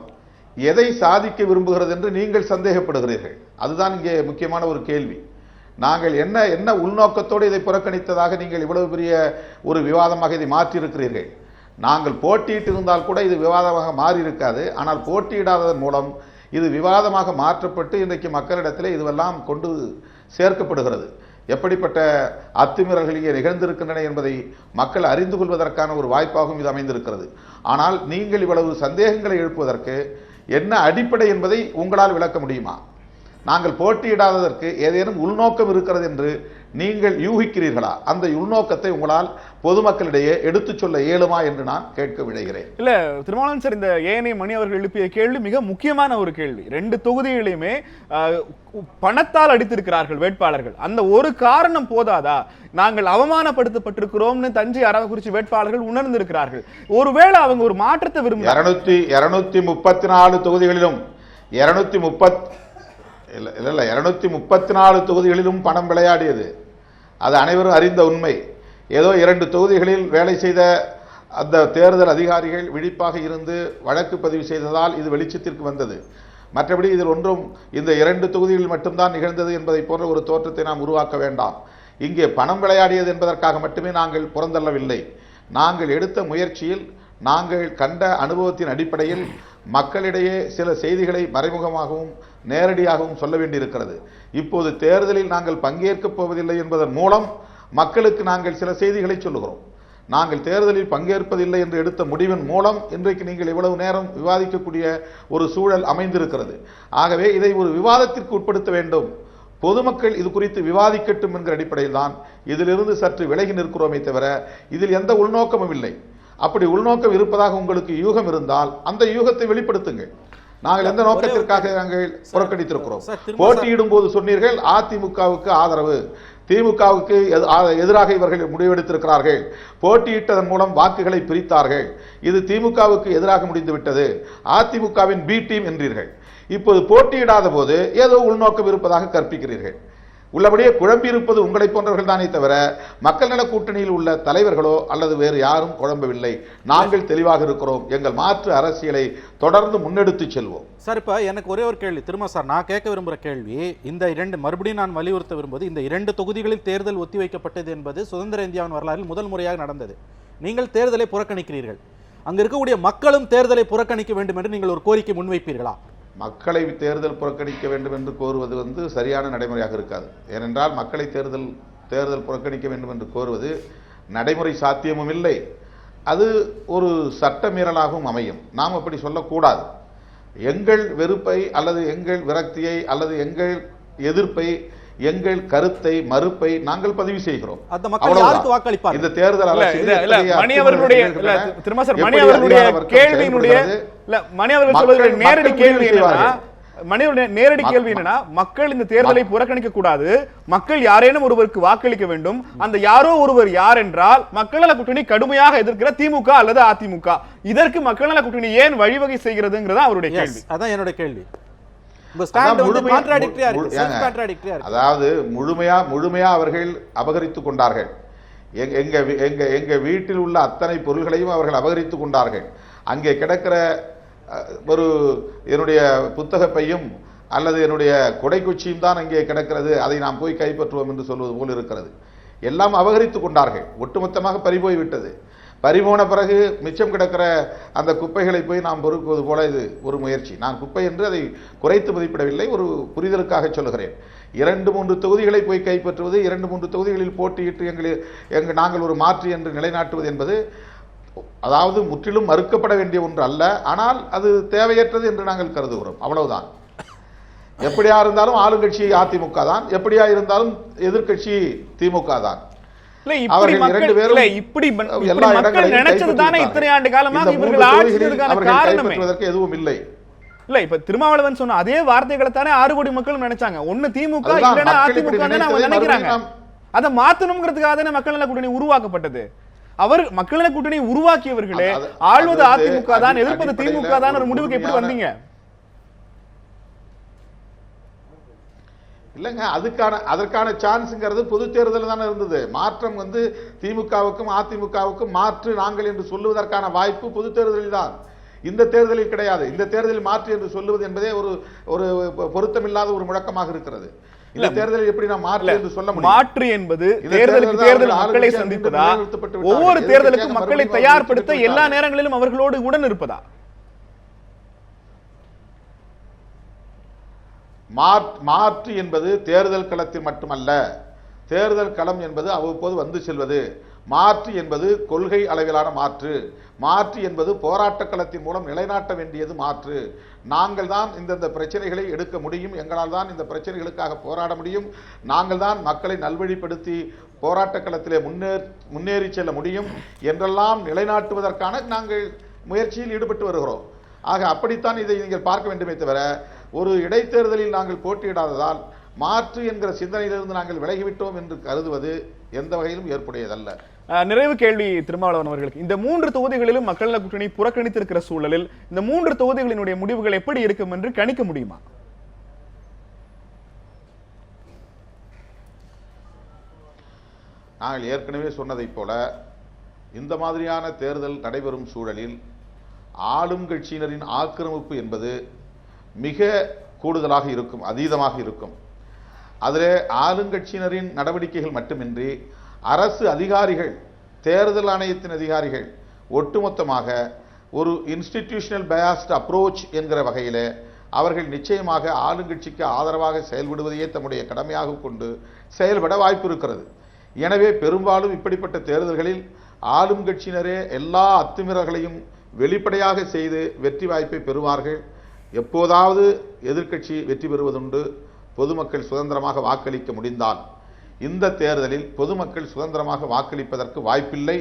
எதை சாதிக்க விரும்புகிறது என்று நீங்கள் சந்தேகப்படுகிறீர்கள். அதுதான் இங்கே முக்கியமான ஒரு கேள்வி. நாங்கள் என்ன உள்நோக்கத்தோடு இதை புறக்கணித்ததாக நீங்கள் இவ்வளவு பெரிய ஒரு விவாதமாக இதை மாற்றியிருக்கிறீர்கள். நாங்கள் போட்டியிட்டு இருந்தால் கூட இது விவாதமாக மாறி இருக்காது. ஆனால் போட்டியிடாததன் மூலம் இது விவாதமாக மாற்றப்பட்டு இன்றைக்கு மக்களிடத்தில் இதுவெல்லாம் கொண்டு சேர்க்கப்படுகிறது. எப்படிப்பட்ட அத்துமீறல்கள் இங்கே நிகழ்ந்திருக்கின்றன என்பதை மக்கள் அறிந்து கொள்வதற்கான ஒரு வாய்ப்பாகவும் இது அமைந்திருக்கிறது. ஆனால் நீங்கள் இவ்வளவு சந்தேகங்களை எழுப்புவதற்கு என்ன அடிப்படை என்பதை உங்களால் விளக்க முடியுமா? நாங்கள் போட்டியிடாததற்கு ஏதேனும் உள்நோக்கம் இருக்கிறது என்று நீங்கள் யூகிக்கிறீர்களா? அந்த உள்நோக்கத்தை உங்களால் பொதுமக்களிடையே எடுத்துச் சொல்ல இயலுமா என்று நான் கேட்க விழைகிறேன். இல்ல திருமாவளவன் சார், இந்த ஏஎன்ஐ மணி அவர்கள் எழுப்பிய கேள்வி மிக முக்கியமான ஒரு கேள்வி. 2 தொகுதிகளையுமே பணத்தால் அடித்திருக்கிறார்கள் வேட்பாளர்கள். அந்த ஒரு காரணம் போதாதா? நாங்கள் அவமானப்படுத்தப்பட்டிருக்கிறோம்னு தஞ்சை அரவக்குறிச்சி வேட்பாளர்கள் உணர்ந்திருக்கிறார்கள். ஒருவேளை அவங்க ஒரு மாற்றத்தை விரும்புகிறாங்க. 234 தொகுதிகளிலும் 234 தொகுதிகளிலும் பணம் விளையாடியது. அது அனைவரும் அறிந்த உண்மை. ஏதோ 2 தொகுதிகளில் வேலை செய்த அந்த தேர்தல் அதிகாரிகள் விழிப்பாக இருந்து வழக்கு பதிவு செய்ததால் இது வெளிச்சத்திற்கு வந்தது. மற்றபடி இதில் ஒன்றும் இந்த 2 தொகுதிகளில் மட்டும்தான் நிகழ்ந்தது என்பதை போன்ற ஒரு தோற்றத்தை நாம் உருவாக்க வேண்டாம். இங்கே பணம் விளையாடியது என்பதற்காக மட்டுமே நாங்கள் புறந்தள்ளவில்லை. நாங்கள் எடுத்த முயற்சியில் நாங்கள் கண்ட அனுபவத்தின் அடிப்படையில் மக்களிடையே சில செய்திகளை மறைமுகமாகவும் நேரடியாகவும் சொல்ல வேண்டியிருக்கிறது. இப்போது தேர்தலில் நாங்கள் பங்கேற்கப் போவதில்லை என்பதன் மூலம் மக்களுக்கு நாங்கள் சில செய்திகளை சொல்லுகிறோம். நாங்கள் தேர்தலில் பங்கேற்பதில்லை என்று எடுத்த முடிவின் மூலம் இன்றைக்கு நீங்கள் இவ்வளவு நேரம் விவாதிக்கக்கூடிய ஒரு சூழல் அமைந்திருக்கிறது. ஆகவே இதை ஒரு விவாதத்திற்கு உட்படுத்த வேண்டும். பொதுமக்கள் இது குறித்து விவாதிக்கட்டும் என்கிற அடிப்படையில் தான் இதிலிருந்து சற்று விலகி நிற்கிறோமே தவிர இதில் எந்த உள்நோக்கமும் இல்லை. அப்படி உள்நோக்கம் இருப்பதாக உங்களுக்கு யூகம் இருந்தால் அந்த யூகத்தை வெளிப்படுத்துங்கள். நாங்கள் எந்த நோக்கத்திற்காக நாங்கள் புறக்கணித்திருக்கிறோம்? போட்டியிடும் போது சொன்னீர்கள் அதிமுகவுக்கு ஆதரவு, திமுகவுக்கு எதிராக இவர்கள் முடிவெடுத்திருக்கிறார்கள், போட்டியிட்டதன் மூலம் வாக்குகளை பிரித்தார்கள், இது திமுகவுக்கு எதிராக முடிந்துவிட்டது, அதிமுகவின் பி டீம் என்றீர்கள். இப்போது போட்டியிடாத போது ஏதோ உள்நோக்கம் இருப்பதாக கற்பிக்கிறீர்கள். உள்ளபடியே குழம்பி இருப்பது உங்களை போன்றவர்கள் தானே தவிர மக்கள் நல கூட்டணியில் உள்ள தலைவர்களோ அல்லது வேறு யாரும் குழம்பவில்லை. நாங்கள் தெளிவாக இருக்கிறோம். எங்கள் மாற்று அரசியலை தொடர்ந்து முன்னெடுத்து செல்வோம். சார், இப்போ எனக்கு ஒரே ஒரு கேள்வி திரும்ப சார் நான் கேட்க விரும்புகிற கேள்வி, இந்த 2 மறுபடியும் நான் வலியுறுத்த விரும்புவது, இந்த 2 தொகுதிகளில் தேர்தல் ஒத்திவைக்கப்பட்டது என்பது சுதந்திர இந்தியாவின் வரலாற்றில் முதல் முறையாக நடந்தது. நீங்கள் தேர்தலை புறக்கணிக்கிறீர்கள். அங்கு இருக்கக்கூடிய மக்களும் தேர்தலை புறக்கணிக்க வேண்டும் என்று நீங்கள் ஒரு கோரிக்கை முன்வைப்பீர்களா? மக்களை தேர்தல் புறக்கணிக்க வேண்டும் என்று கோருவது சரியான நடைமுறையாக இருக்காது. ஏனென்றால் மக்களை தேர்தல் புறக்கணிக்க வேண்டும் என்று கோருவது நடைமுறை சாத்தியமும் இல்லை. அது ஒரு சட்ட மீறலாகவும் அமையும். நாம் அப்படி சொல்லக்கூடாது. எங்கள் வெறுப்பை அல்லது எங்கள் விரக்தியை அல்லது எங்கள் எதிர்ப்பை, எங்கள் கருத்தை, மறுப்பை நாங்கள் பதிவு செய்கிறோம். இந்த தேர்தல் நேரடி கேள்வி என்னன்னா, மக்கள் இந்த தேர்தலை புறக்கணிக்க கூடாது, மக்கள் யாரேனும் ஒருவருக்கு வாக்களிக்க வேண்டும். அந்த யாரோ ஒருவர் யார் என்றால் மக்கள் நல கூட்டணி கடுமையாக எதிர்க்கிற திமுக அல்லது அதிமுக. இதற்கு மக்கள் நல கூட்டணி ஏன் வழிவகை செய்கிறதுங்கிறதா அவருடைய கேள்வி. அதான் என்னுடைய கேள்வி. அதாவது முழுமையா அவர்கள் அபகரித்துக் கொண்டார்கள். எங்க வீட்டில் உள்ள அத்தனை பொருள்களையும் அவர்கள் அபகரித்துக் கொண்டார்கள். அங்கே கிடக்கிற ஒரு என்னுடைய புத்தக பையும் அல்லது என்னுடைய கொடைக்குச்சியும் தான் அங்கே கிடக்கிறது, அதை நாம் போய் கைப்பற்றுவோம் என்று சொல்வது போல் இருக்கிறது. எல்லாம் அபகரித்துக் கொண்டார்கள். ஒட்டுமொத்தமாக பறிபோய் விட்டது. பறிபோன பிறகு மிச்சம் கிடக்கிற அந்த குப்பைகளை போய் நாம் பொறுக்குவது போல இது ஒரு முயற்சி. நான் குப்பை என்று அதை குறைத்து மதிப்பிடவில்லை, ஒரு புரிதலுக்காக சொல்லுகிறேன். 2-3 தொகுதிகளை போய் கைப்பற்றுவது, 2-3 தொகுதிகளில் போட்டியிட்டு நாங்கள் ஒரு மாற்று என்று நிலைநாட்டுவது என்பது அதாவது முற்றிலும் மறுக்கப்பட வேண்டிய ஒன்று அல்ல, ஆனால் அது தேவையற்றது என்று நாங்கள் கருதுகிறோம், அவ்வளவுதான். எப்படியா இருந்தாலும் ஆளுங்கட்சி அதிமுக தான், எப்படியா இருந்தாலும் எதிர்க்கட்சி திமுக தான். எதுவும் இல்லை. இல்ல இப்ப திருமாவளவன் சொன்ன அதே வார்த்தைகளை தானே 6 கோடி மக்கள் நினைச்சாங்க. ஒண்ணு திமுக இல்லனா அதிமுக நினைக்கிறாங்க. அதை மாத்தணும்ங்கிறதுக்காக தானே மக்கள் நல கூட்டணி உருவாக்கப்பட்டது. அவர் மக்கள் நல கூட்டணி உருவாக்கியவர்களே ஆள்வது அதிமுக தான், எதிர்ப்பது திமுக தான் ஒரு முடிவுக்கு எப்படி வந்தீங்க? இல்லைங்க, அதற்கான சான்ஸ்ங்கிறது பொது தேர்தல் தானே இருந்தது. மாற்றம் திமுகவுக்கும் அதிமுகவுக்கும் மாற்று நாங்கள் என்று சொல்லுவதற்கான வாய்ப்பு பொது தேர்தலில் தான், இந்த தேர்தலில் கிடையாது. இந்த தேர்தலில் மாற்று என்று சொல்லுவது என்பதே ஒரு பொருத்தமில்லாத ஒரு முழக்கமாக இருக்கிறது. இந்த தேர்தலில் எப்படி நாம் மாற்று என்று சொல்ல முடியும்? மாற்று என்பது தேர்தலுக்கு தேர்தல் மக்களை சந்திப்பதா, ஒவ்வொரு தேர்தலுக்கும் மக்களை தயார்படுத்த எல்லா நேரங்களிலும் அவர்களோடு உடன் இருப்பதா? மாற்று என்பது தேர்தல் களத்தில் மட்டுமல்ல, தேர்தல் களம் என்பது அவ்வப்போது வந்து செல்வது. மாற்று என்பது கொள்கை அளவிலான மாற்று. மாற்று என்பது போராட்ட களத்தின் மூலம் நிலைநாட்ட வேண்டியது மாற்று. நாங்கள் தான் இந்த பிரச்சனைகளை எடுக்க முடியும், எங்களால் தான் இந்த பிரச்சனைகளுக்காக போராட முடியும், நாங்கள் தான் மக்களை நல்வழிப்படுத்தி போராட்ட களத்திலே முன்னேறி செல்ல முடியும் என்றெல்லாம் நிலைநாட்டுவதற்கான நாங்கள் முயற்சியில் ஈடுபட்டு வருகிறோம். ஆக அப்படித்தான் இதை நீங்கள் பார்க்க வேண்டுமே தவிர, ஒரு இடைத்தேர்தலில் நாங்கள் போட்டியிடாததால் மாற்று என்கிற சிந்தனையிலிருந்து நாங்கள் விலகிவிட்டோம் என்று கருதுவது எந்த வகையிலும் ஏற்புடையதல்ல. நிறைவு கேள்வி திருமாவளவன் அவர்களுக்கு. இந்த 3 தொகுதிகளிலும் மக்கள் நல கூட்டணி புறக்கணித்திருக்கிற சூழலில் இந்த 3 தொகுதிகளினுடைய முடிவுகள் எப்படி இருக்கும் என்று கணிக்க முடியுமா? நாங்கள் ஏற்கனவே சொன்னதைப் போல இந்த மாதிரியான தேர்தல் நடைபெறும் சூழலில் ஆளும் கட்சியினரின் ஆக்கிரமிப்பு என்பது மிக கூடுதலாக இருக்கும், அதீதமாக இருக்கும். அதிலே ஆளுங்கட்சியினரின் நடவடிக்கைகள் மட்டுமின்றி அரசு அதிகாரிகள், தேர்தல் ஆணையத்தின் அதிகாரிகள் ஒட்டுமொத்தமாக ஒரு இன்ஸ்டிடியூஷனல் பயாஸ்ட் அப்ரோச் என்கிற வகையிலே அவர்கள் நிச்சயமாக ஆளுங்கட்சிக்கு ஆதரவாக செயல்படுவதையே தம்முடைய கடமையாக கொண்டு செயல்பட வாய்ப்பு இருக்கிறது. எனவே பெரும்பாலும் இப்படிப்பட்ட தேர்தல்களில் ஆளும் கட்சியினரே எல்லா அத்துமீறல்களையும் வெளிப்படையாக செய்து வெற்றி வாய்ப்பை பெறுவார்கள். எப்போதாவது எதிர்க்கட்சி வெற்றி பெறுவதுண்டு, பொதுமக்கள் சுதந்திரமாக வாக்களிக்க முடிந்தால். இந்த தேர்தலில் பொதுமக்கள் சுதந்திரமாக வாக்களிப்பதற்கு வாய்ப்பில்லை.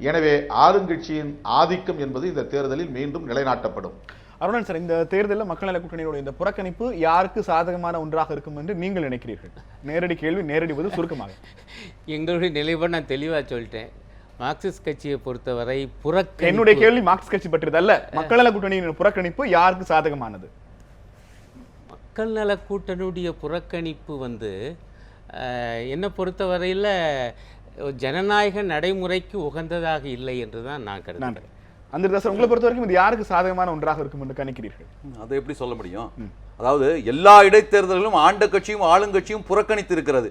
எனவே ஆளுங்கட்சியின் ஆதிக்கம் என்பது இந்த தேர்தலில் மீண்டும் நிலைநாட்டப்படும். அருணன் சார், இந்த தேர்தலில் மக்கள் நல கூட்டணியோட இந்த புறக்கணிப்பு யாருக்கு சாதகமான ஒன்றாக இருக்கும் என்று நீங்கள் நினைக்கிறீர்கள்? நேரடி கேள்வி, நேரடி பதில் சுருக்கமாக. எங்களுடைய நிலைப்பாடு நான் தெளிவாக சொல்லிட்டேன். மார்க்சிஸ்ட் கட்சியை பொறுத்தவரை என்னுடைய கேள்வி மார்க்சிஸ்ட் கட்சி பற்றியது அல்ல. மக்கள் நல கூட்டணியின் புறக்கணிப்பு யாருக்கு சாதகமானது? மக்கள் நல கூட்டணியுடைய புறக்கணிப்பு என்னை பொறுத்தவரையில் ஜனநாயக நடைமுறைக்கு உகந்ததாக இல்லை என்று தான் நான் கருதுகிறேன். அந்த உங்களை பொறுத்த வரைக்கும் இது யாருக்கு சாதகமான ஒன்றாக இருக்கும் என்று கணிக்கிறீர்கள்? அதை எப்படி சொல்ல முடியும்? அதாவது எல்லா இடைத்தேர்தலிலும் ஆண்ட கட்சியும் ஆளுங்கட்சியும் புறக்கணித்து இருக்கிறது.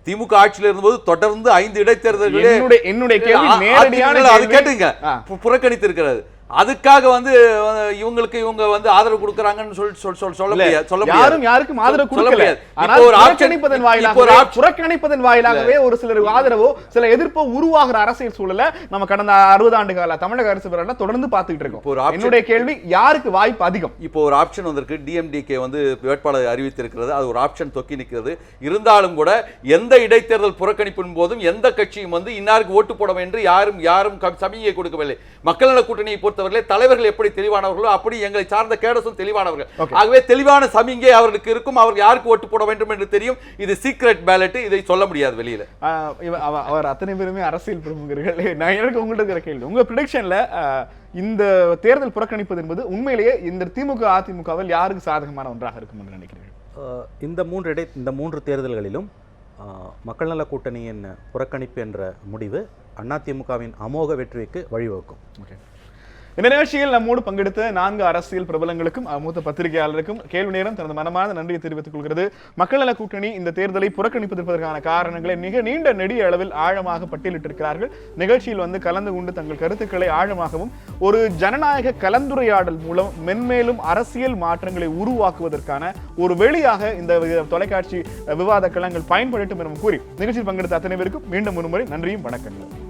திமுக ஆட்சியில் இருந்தபோது தொடர்ந்து 5 இடைத்தேர்தல்களே என்னுடைய கேள்வி நேரடியான அது கேட்டுங்க புறக்கணித்து இருக்கிறது. அதுக்காக இவங்களுக்கு இவங்க ஆதரவு கொடுக்கறாங்கன்னு சொல்ல முடியாது. யாரும் யாருக்கும் ஆதரவு கொடுக்கல. ஆனா புறக்கணிப்பதன் வாயிலாகவே ஒரு சிலர் ஆதரவோ சில எதிர்ப்போ உருவாகிற அரசியல் சூழலை நம்ம கடந்த 60 ஆண்டு கால தமிழக அரசு தொடர்ந்து பார்த்துட்டு இருக்கோம். என்னுடைய கேள்வி யாருக்கு வாய்ப்பு அதிகம்? இப்போ ஒரு ஆப்ஷன் வந்திருக்கு, டிஎம்டிகே வேட்பாளர் அறிவித்திருக்கிறது. அது ஒரு ஆப்ஷன் தொக்கி நிற்கிறது. இருந்தாலும் கூட எந்த இடைத்தேர்தல் புறக்கணிப்பின் போதும் எந்த கட்சியும் இன்னாருக்கு ஓட்டு போட என்று யாரும் சமிகை கொடுக்கவில்லை. மக்கள் நல கூட்டணியை பொறுத்த தலைவர்கள் எப்படி தெளிவானவர்களோ அப்படி எங்களை சார்ந்த கேடஸும் தெளிவானவர்கள். ஆகவே தெளிவான சமிங்கை அவர்களுக்கு இருக்கும். அவர்கள் யாருக்கு ஓட்டு போட வேண்டும் என்று தெரியும். இது சீக்ரெட் பேலட், இதை சொல்ல முடியாது வெளியில. அவர் அத்தனை பேருமே அரசியல் பிரமுகர்கள். நான் எனக்கு உங்கள்ட்ட இருக்கிற கேள்வி, உங்க ப்ரெடிக்ஷன்ல இந்த தேர்தல் புறக்கணிப்பது என்பது உண்மையிலேயே இந்த திமுக அதிமுகவில் யாருக்கு சாதகமான ஒன்றாக இருக்கும் என்று நினைக்கிறீர்கள்? இந்த 3 தேர்தல்களிலும் மக்கள் நல கூட்டணியின் புறக்கணிப்பு என்ற முடிவு அதிமுகவின் அமோக வெற்றிக்கு வழிவகுக்கும். இந்த நிகழ்ச்சியில் நம்மோடு பங்கெடுத்த 4 அரசியல் பிரபலங்களுக்கும் மூத்த பத்திரிகையாளருக்கும் கேள்வி நேரம் தனது மனமார்ந்த நன்றியை தெரிவித்துக் கொள்கிறது. மக்கள் நல கூட்டணி இந்த தேர்தலை புறக்கணிப்பதற்கான காரணங்களை மிக நீண்ட நெடிய அளவில் ஆழமாக பட்டியலிட்டிருக்கிறார்கள். நிகழ்ச்சியில் கலந்து கொண்டு தங்கள் கருத்துக்களை ஆழமாகவும் ஒரு ஜனநாயக கலந்துரையாடல் மூலம் மென்மேலும் அரசியல் மாற்றங்களை உருவாக்குவதற்கான ஒரு வெளியாக இந்த தொலைக்காட்சி விவாத களங்கள் பயன்படட்டும் என கூறி நிகழ்ச்சியில் பங்கெடுத்த அத்தனை பேருக்கும் மீண்டும் ஒருமுறை நன்றியும் வணக்கங்கள்.